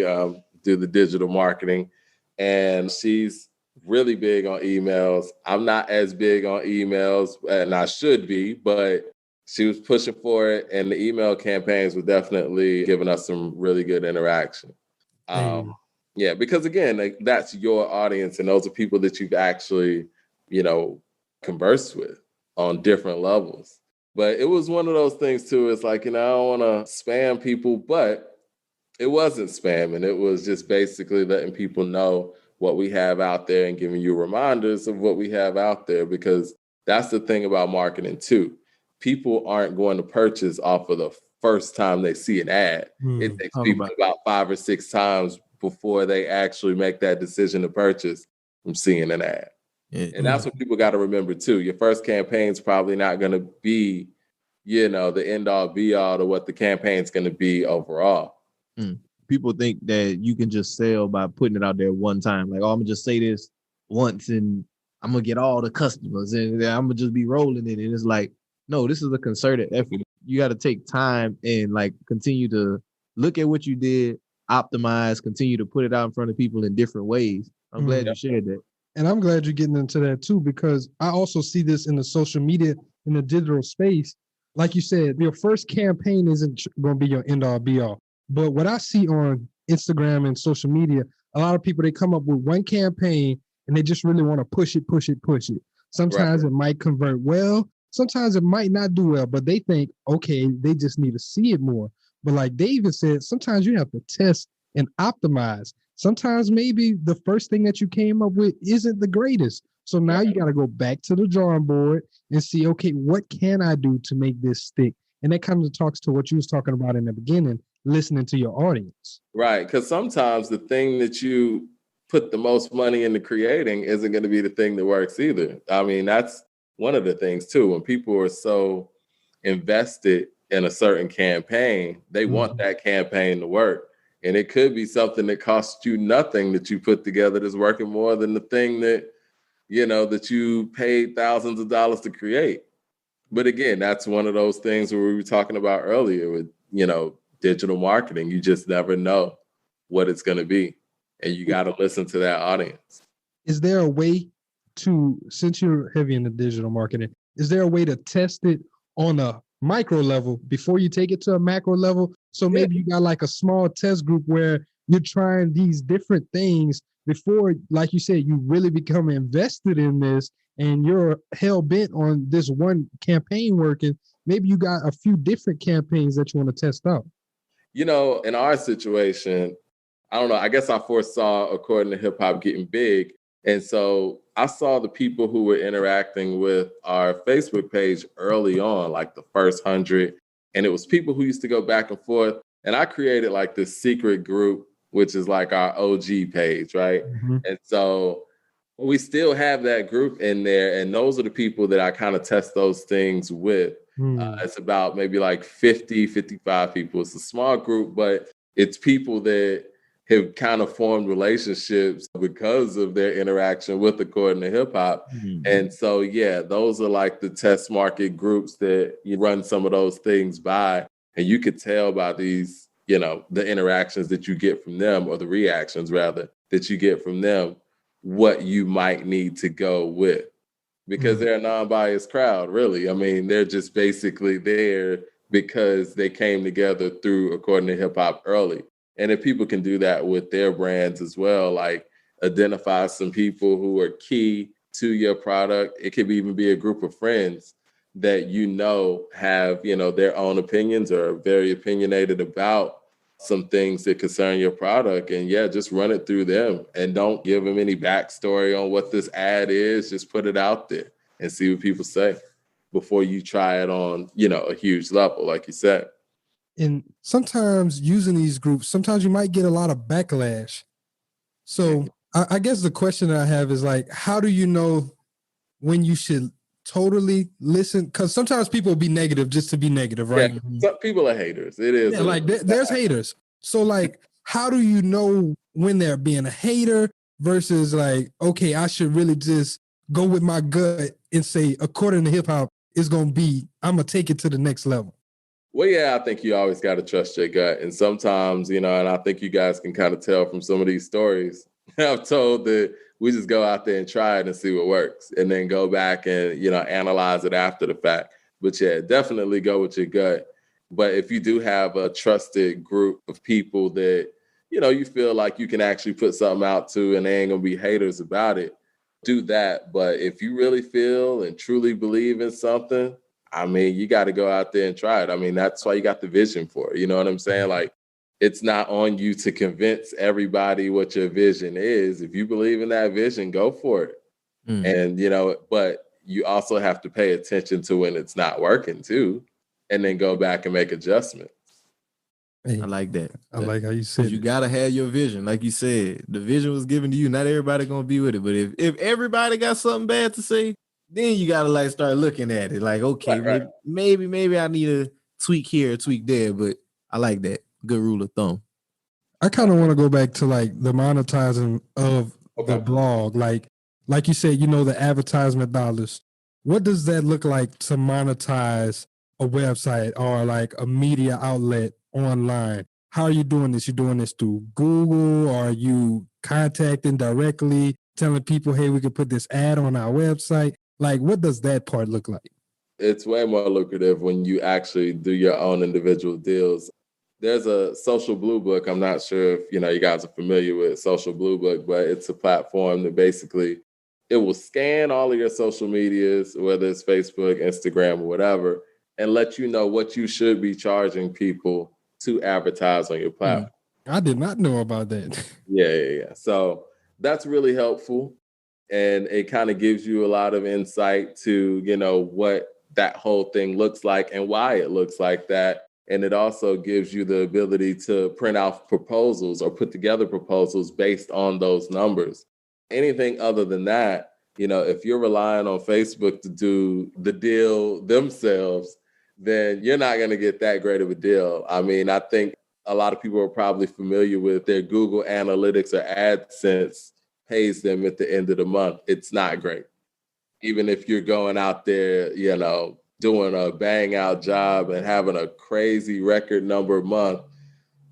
do the digital marketing, and she's really big on emails. I'm not as big on emails, and I should be, but she was pushing for it, and the email campaigns were definitely giving us some really good interaction. Yeah, because again, like, that's your audience, and those are people that you've actually, you know, conversed with on different levels. But it was one of those things too. It's like, you know, I don't want to spam people, but it wasn't spamming. It was just basically letting people know what we have out there and giving you reminders of what we have out there, because that's the thing about marketing too. People aren't going to purchase off of the first time they see an ad. It takes people about 5 or 6 times before they actually make that decision to purchase from seeing an ad. And that's what people got to remember too. Your first campaign's probably not going to be, you know, the end all be all to what the campaign's going to be overall. People think that you can just sell by putting it out there one time. Like, oh, I'm gonna just say this once and I'm gonna get all the customers and I'm gonna just be rolling it. And it's like, no, this is a concerted effort. You got to take time and like continue to look at what you did, optimize, continue to put it out in front of people in different ways. I'm glad you shared that. And I'm glad you're getting into that too, because I also see this in the social media, in the digital space. Like you said, your first campaign isn't going to be your end all be all. But what I see on Instagram and social media, a lot of people, they come up with one campaign and they just really want to push it. Sometimes it might convert well. Sometimes it might not do well, but they think, okay, they just need to see it more. But like David said, sometimes you have to test and optimize. Sometimes maybe the first thing that you came up with isn't the greatest. So now you got to go back to the drawing board and see, okay, what can I do to make this stick? And that kind of talks to what you was talking about in the beginning, listening to your audience. Right, because sometimes the thing that you put the most money into creating isn't going to be the thing that works either. I mean, that's one of the things too. When people are so invested in a certain campaign, they want that campaign to work. And it could be something that costs you nothing that you put together that's working more than the thing that, you know, that you paid thousands of dollars to create. But again, that's one of those things where we were talking about earlier with, you know, digital marketing. You just never know what it's going to be. And you got to listen to that audience. Is there a way since you're heavy in the digital marketing, is there a way to test it on a micro level before you take it to a macro level? So maybe you got like a small test group where you're trying these different things before, like you said, you really become invested in this and you're hell bent on this one campaign working. Maybe you got a few different campaigns that you want to test out. You know, in our situation, I don't know, I guess I foresaw, according to hip hop, getting big. And so I saw the people who were interacting with our Facebook page early on, like the first 100. And it was people who used to go back and forth. And I created like this secret group, which is like our OG page, right? Mm-hmm. And so we still have that group in there. And those are the people that I kind of test those things with. It's about maybe like 50, 55 people. It's a small group, but it's people that have kind of formed relationships because of their interaction with According to Hip Hop. Mm-hmm. And so, yeah, those are like the test market groups that you run some of those things by. And you could tell by these, you know, the interactions that you get from them, or the reactions rather, that you get from them, what you might need to go with. Because they're a non-biased crowd, really. I mean, they're just basically there because they came together through According to Hip Hop early. And if people can do that with their brands as well, like identify some people who are key to your product. It could even be a group of friends that you know have, you know, their own opinions or are very opinionated about some things that concern your product. And yeah, just run it through them and don't give them any backstory on what this ad is. Just put it out there and see what people say before you try it on, you know, a huge level, like you said. And sometimes using these groups, sometimes you might get a lot of backlash. So I guess the question that I have is like, how do you know when you should totally listen? Because sometimes people will be negative just to be negative, right? Yeah, some people are haters. It is. Yeah, like there's haters. So like, how do you know when they're being a hater versus like, okay, I should really just go with my gut and say, According to Hip Hop, it's going to be, I'm going to take it to the next level. Well, yeah, I think you always got to trust your gut. And sometimes, you know, and I think you guys can kind of tell from some of these stories, I'm told that we just go out there and try it and see what works and then go back and, you know, analyze it after the fact. But yeah, definitely go with your gut. But if you do have a trusted group of people that, you know, you feel like you can actually put something out to and they ain't going to be haters about it, do that. But if you really feel and truly believe in something, I mean, you got to go out there and try it. I mean, that's why you got the vision for it. You know what I'm saying? Like, it's not on you to convince everybody what your vision is. If you believe in that vision, go for it. And, you know, but you also have to pay attention to when it's not working too, and then go back and make adjustments. Hey, I like that. I like how you said you got to have your vision. Like you said, the vision was given to you. Not everybody going to be with it. But if everybody got something bad to say, then you got to like start looking at it. Like, okay, right. Maybe I need to tweak here, tweak there. But I like that. Good rule of thumb. I kind of want to go back to like the monetizing of the blog. Like you said, you know, the advertisement dollars. What does that look like to monetize a website or like a media outlet online? How are you doing this? You doing this through Google? Or are you contacting directly, telling people, hey, we could put this ad on our website? Like, what does that part look like? It's way more lucrative when you actually do your own individual deals. There's a Social Blue Book. I'm not sure if, you know, you guys are familiar with Social Blue Book, but it's a platform that basically it will scan all of your social medias, whether it's Facebook, Instagram, or whatever, and let you know what you should be charging people to advertise on your platform. I did not know about that. Yeah. So that's really helpful. And it kind of gives you a lot of insight to, you know, what that whole thing looks like and why it looks like that. And it also gives you the ability to print out proposals or put together proposals based on those numbers. Anything other than that, you know, if you're relying on Facebook to do the deal themselves, then you're not going to get that great of a deal. I mean, I think a lot of people are probably familiar with their Google Analytics or AdSense pays them at the end of the month. It's not great. Even if you're going out there, you know, doing a bang out job and having a crazy record number month,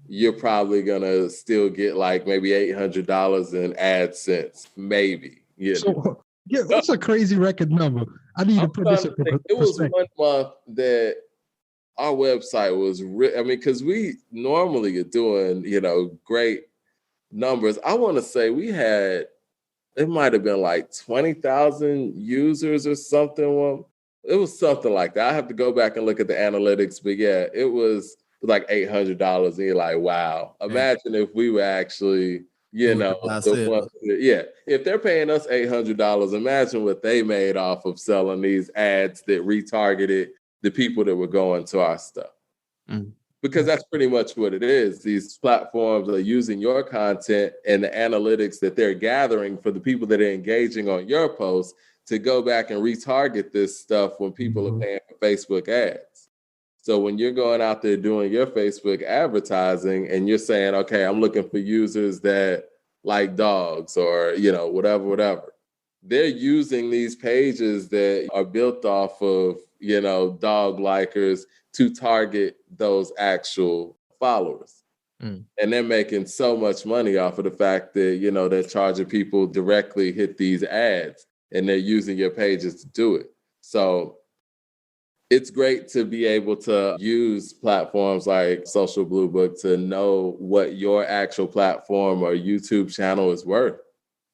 you're probably going to still get like maybe $800 in AdSense, maybe. You know? Yeah, that's a crazy record number. I need to put this in perspective. It was 1 month that our website was, because we normally are doing, great numbers. I want to say we had, it might have been like 20,000 users or something. Well, it was something like that. I have to go back and look at the analytics, but yeah, it was like $800. And you're like, wow, imagine if we were actually, if they're paying us $800, imagine what they made off of selling these ads that retargeted the people that were going to our stuff. Because that's pretty much what it is. These platforms are using your content and the analytics that they're gathering for the people that are engaging on your posts to go back and retarget this stuff when people are paying for Facebook ads. So when you're going out there doing your Facebook advertising and you're saying, okay, I'm looking for users that like dogs or, whatever, they're using these pages that are built off of, dog likers to target those actual followers. And they're making so much money off of the fact that, they're charging people directly hit these ads and they're using your pages to do it. So it's great to be able to use platforms like Social Blue Book to know what your actual platform or YouTube channel is worth.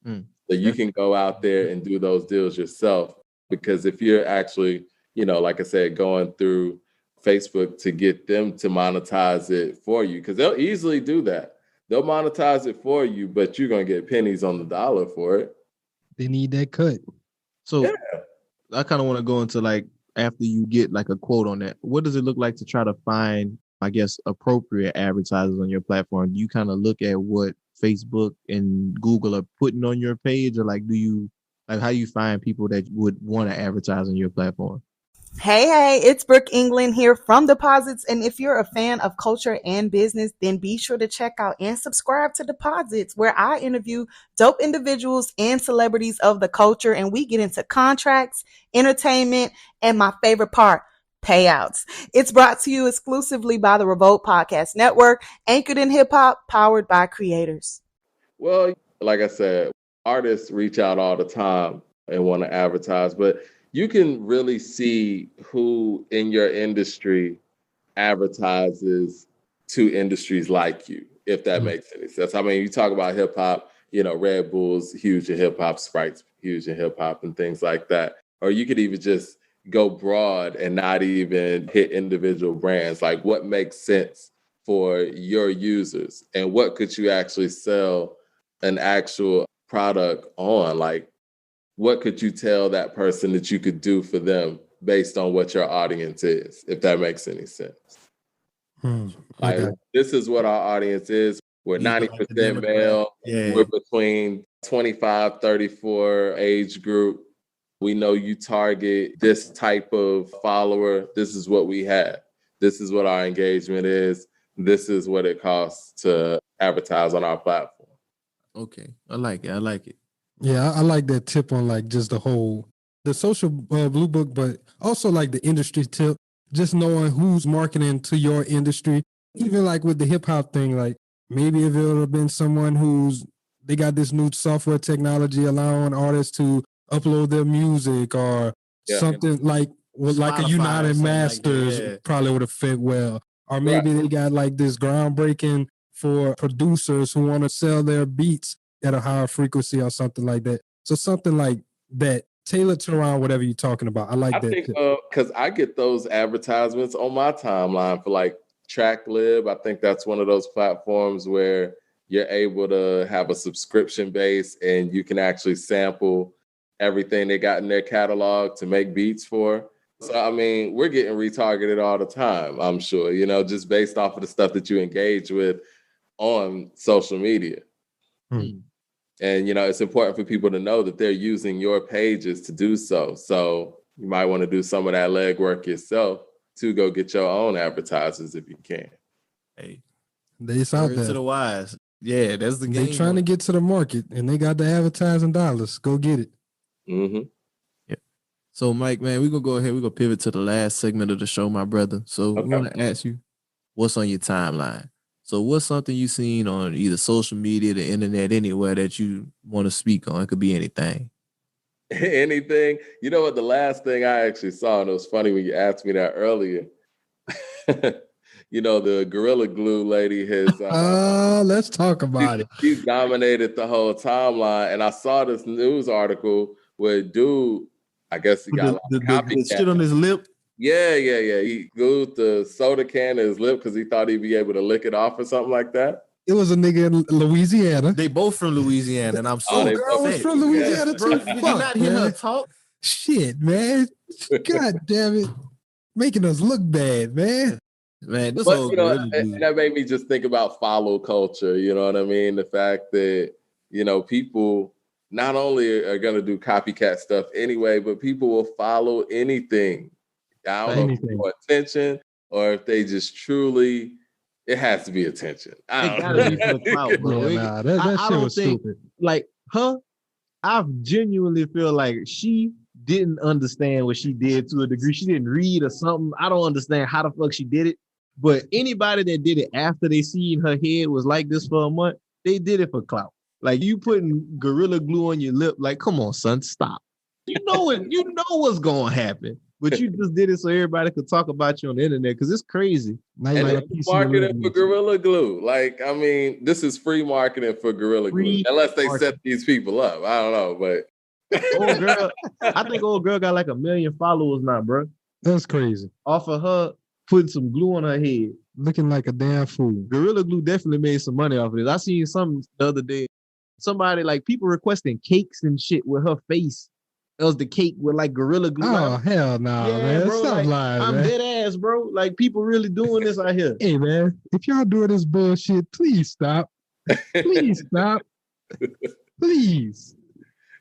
So you can go out there and do those deals yourself. Because if you're actually, like I said, going through Facebook to get them to monetize it for you, because they'll easily do that. They'll monetize it for you, but you're going to get pennies on the dollar for it. They need that cut. So I kind of want to go into like, after you get like a quote on that, what does it look like to try to find, I guess, appropriate advertisers on your platform? Do you kind of look at what Facebook and Google are putting on your page, or like, how you find people that would want to advertise on your platform? Hey, it's Brooke England here from Deposits. And if you're a fan of culture and business, then be sure to check out and subscribe to Deposits, where I interview dope individuals and celebrities of the culture. And we get into contracts, entertainment, and my favorite part, payouts. It's brought to you exclusively by the Revolt Podcast Network, anchored in hip hop, powered by creators. Well, like I said, artists reach out all the time and want to advertise, but you can really see who in your industry advertises to industries like you, if that makes any sense. I mean, you talk about hip hop, Red Bull's huge in hip hop, Sprite's huge in hip hop and things like that. Or you could even just go broad and not even hit individual brands. Like, what makes sense for your users and what could you actually sell an actual product on? Like, what could you tell that person that you could do for them based on what your audience is, if that makes any sense? This is what our audience is. We're 90% male. We're between 25, 34 age group. We know you target this type of follower. This is what we have. This is what our engagement is. This is what it costs to advertise on our platform. Okay. I like it. Yeah, I like that tip on like just the social blue book, but also like the industry tip, just knowing who's marketing to your industry. Even like with the hip hop thing, like maybe if it would have been someone they got this new software technology allowing artists to upload their music or something like a United Masters probably would have fit well. Or maybe they got like this groundbreaking for producers who want to sell their beats at a higher frequency or something like that. So something like that, tailored to around whatever you're talking about. I like that. I think because I get those advertisements on my timeline for like TrackLib. I think that's one of those platforms where you're able to have a subscription base and you can actually sample everything they got in their catalog to make beats for. So, I mean, we're getting retargeted all the time, I'm sure, just based off of the stuff that you engage with on social media. And, it's important for people to know that they're using your pages to do so. So you might want to do some of that legwork yourself to go get your own advertisers if you can. Hey, it's out there. To the wise. Yeah, that's the game. They're trying to get to the market and they got the advertising dollars. Go get it. Mm-hmm. Yeah. So, Mike, man, we're going to go ahead. We're going to pivot to the last segment of the show, my brother. So I want to ask you, what's on your timeline? So what's something you've seen on either social media, the internet, anywhere that you want to speak on? It could be anything. Anything. You know what? The last thing I actually saw, and it was funny when you asked me that earlier. The Gorilla Glue lady has. Let's talk about it. She's dominated the whole timeline, and I saw this news article where dude, I guess he got the shit on his lip. Yeah. He glued the soda can to his lip because he thought he'd be able to lick it off or something like that. It was a nigga in Louisiana. They both from Louisiana, and I'm so girl was from Louisiana too. Did you not hear her talk? Shit, man. God damn it. Making us look bad, man. Man, this and that made me just think about follow culture. You know what I mean? The fact that, people not only are going to do copycat stuff anyway, but people will follow anything. I don't know if it's for attention or if they just truly, it has to be attention. I don't know. Be for clout, bro. That shit was stupid. Like her, I genuinely feel like she didn't understand what she did to a degree. She didn't read or something. I don't understand how the fuck she did it. But anybody that did it after they seen her head was like this for a month, they did it for clout. Like you putting Gorilla Glue on your lip, like, come on, son, stop. You know what's gonna happen. But you just did it so everybody could talk about you on the internet because it's crazy. And it's marketing for Gorilla Glue. Like, I mean, this is free marketing for Gorilla Glue. Unless they set these people up. I don't know, but old girl, I think old girl got like 1 million followers now, bro. That's crazy. Off of her putting some glue on her head. Looking like a damn fool. Gorilla Glue definitely made some money off of this. I seen some the other day. Somebody, like, people requesting cakes and shit with her face. It was the cake with like Gorilla Glue. Oh, hell no, man. Bro, Stop like, lying, I'm man. dead ass, bro. Like, people really doing this out here. Hey, man, if y'all doing this bullshit, please stop. Please stop. Please.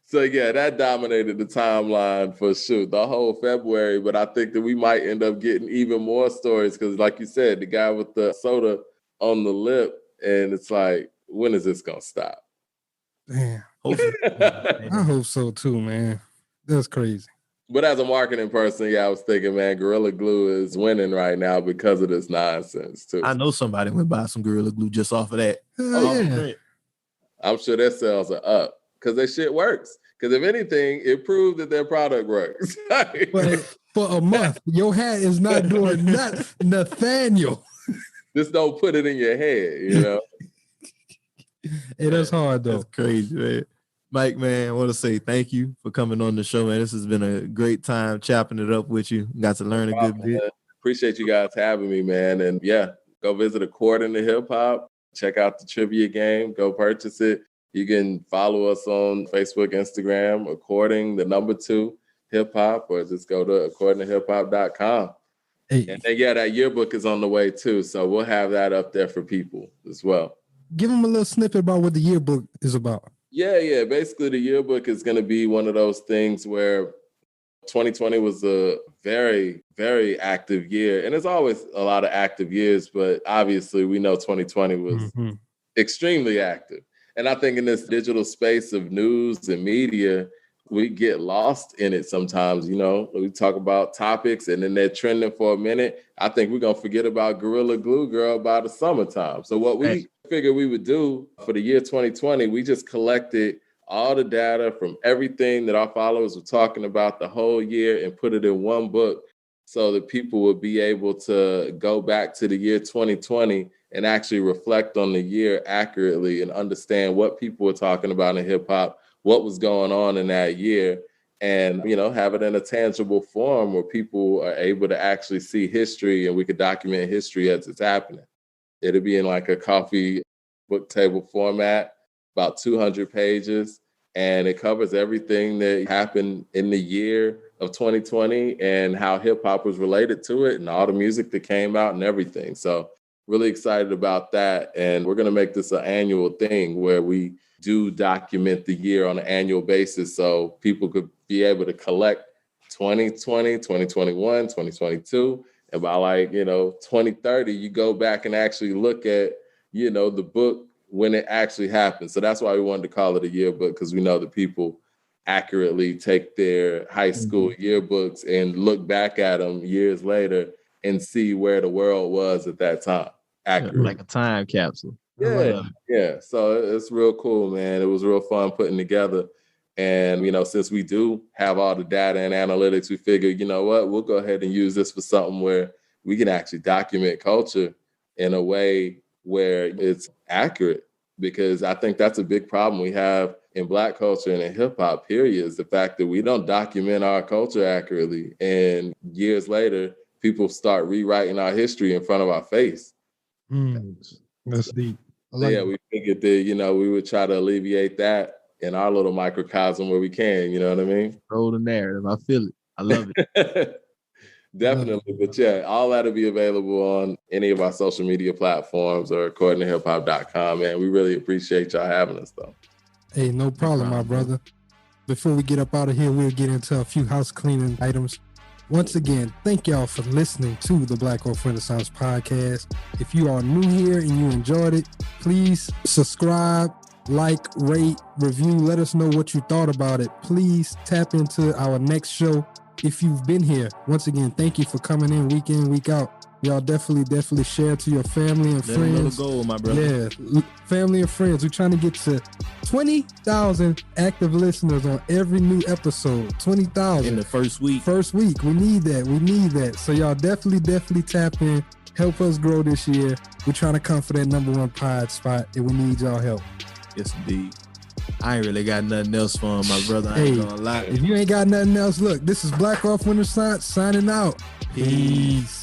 So, yeah, that dominated the timeline for sure, the whole February. But I think that we might end up getting even more stories because, like you said, the guy with the soda on the lip, and it's like, when is this going to stop? Damn. I hope so, too, man. That's crazy. But as a marketing person, I was thinking, man, Gorilla Glue is winning right now because of this nonsense, too. I know somebody went buy some Gorilla Glue just off of that. Yeah. I'm sure their sales are up because their shit works. Because if anything, it proved that their product works. But for a month, your hat is not doing nothing, Nathaniel. Just don't put it in your head, It is hard, though. That's crazy, man. Mike, man, I want to say thank you for coming on the show, man. This has been a great time chopping it up with you. Got to learn a good bit. Appreciate you guys having me, man. And go visit According to Hip Hop. Check out the trivia game. Go purchase it. You can follow us on Facebook, Instagram, According, 2 Hip Hop, or just go to accordingtohiphop.com. Hey. And then, that yearbook is on the way too. So we'll have that up there for people as well. Give them a little snippet about what the yearbook is about. Yeah. Basically, the yearbook is going to be one of those things where 2020 was a very, very active year. And there's always a lot of active years, but obviously we know 2020 was extremely active. And I think in this digital space of news and media, we get lost in it sometimes. We talk about topics and then they're trending for a minute. I think we're going to forget about Gorilla Glue Girl by the summertime. So what we figured we would do for the year 2020, we just collected all the data from everything that our followers were talking about the whole year and put it in one book so that people would be able to go back to the year 2020 and actually reflect on the year accurately and understand what people were talking about in hip hop, what was going on in that year, and, have it in a tangible form where people are able to actually see history and we could document history as it's happening. It'll be in like a coffee book table format, about 200 pages, and it covers everything that happened in the year of 2020 and how hip hop was related to it and all the music that came out and everything. So really excited about that. And we're going to make this an annual thing where we do document the year on an annual basis so people could be able to collect 2020, 2021, 2022. And by 2030, you go back and actually look at, the book when it actually happened. So that's why we wanted to call it a yearbook, because we know that people accurately take their high school yearbooks and look back at them years later and see where the world was at that time. Accurately. Like a time capsule. Yeah. So it's real cool, man. It was real fun putting together. And, since we do have all the data and analytics, we figured, you know what, we'll go ahead and use this for something where we can actually document culture in a way where it's accurate. Because I think that's a big problem we have in Black culture and in hip hop, period, is the fact that we don't document our culture accurately. And years later, people start rewriting our history in front of our face. That's deep. We figured that, we would try to alleviate that in our little microcosm where we can, you know what I mean? Roll the narrative. I feel it. I love it. Definitely. But yeah, all that'll be available on any of our social media platforms or accordingtohiphop.com, man. We really appreciate y'all having us, though. Hey, no problem, my brother. Before we get up out of here, we'll get into a few house cleaning items. Once again, thank y'all for listening to the Black Wealth Renaissance Podcast. If you are new here and you enjoyed it, please subscribe, like, rate, review. Let us know what you thought about it. Please tap into our next show. If you've been here, once again, thank you for coming in, week out. Y'all definitely share to your family and friends. Goal, my brother. Yeah, family and friends. We're trying to get to 20,000 active listeners on every new episode. 20,000 in the first week. We need that. So y'all definitely tap in. Help us grow this year. We're trying to come for that #1 pod spot, and we need y'all help. Yes, indeed. I ain't really got nothing else for him, my brother. I ain't gonna lie. If you ain't got nothing else, look, this is Black Wealth Renaissance signing out. Peace.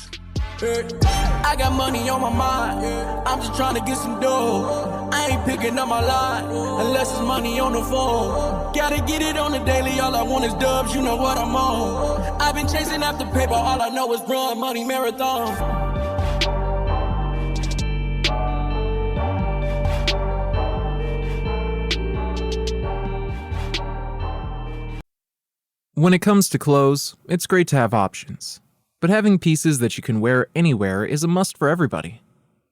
I got money on my mind. I'm just trying to get some dough. I ain't picking up my line unless it's money on the phone. Gotta get it on the daily. All I want is dubs. You know what I'm on. I've been chasing after paper. All I know is run money marathon. When it comes to clothes, it's great to have options. But having pieces that you can wear anywhere is a must for everybody.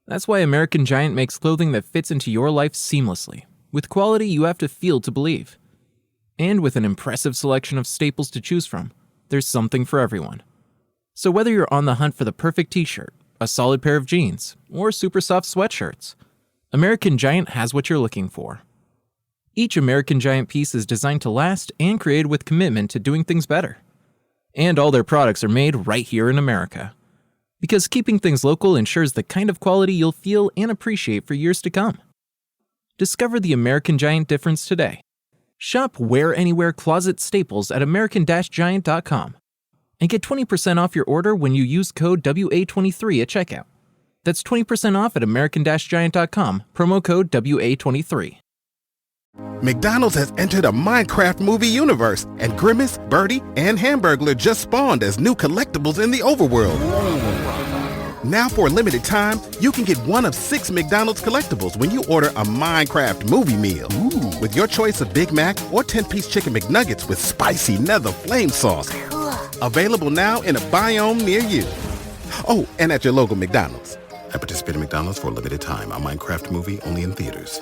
That's why American Giant makes clothing that fits into your life seamlessly, with quality you have to feel to believe. And with an impressive selection of staples to choose from, there's something for everyone. So whether you're on the hunt for the perfect t-shirt, a solid pair of jeans, or super soft sweatshirts, American Giant has what you're looking for. Each American Giant piece is designed to last and created with commitment to doing things better. And all their products are made right here in America. Because keeping things local ensures the kind of quality you'll feel and appreciate for years to come. Discover the American Giant difference today. Shop Wear Anywhere closet staples at american-giant.com and get 20% off your order when you use code WA23 at checkout. That's 20% off at american-giant.com, promo code WA23. McDonald's has entered a Minecraft movie universe, and Grimace, Birdie, and Hamburglar just spawned as new collectibles in the overworld. Now for a limited time, you can get one of 6 McDonald's collectibles when you order a Minecraft movie meal. With your choice of Big Mac or 10-piece chicken McNuggets with spicy nether flame sauce. Available now in a biome near you. Oh, and at your local McDonald's. At participating McDonald's for a limited time. A Minecraft movie only in theaters.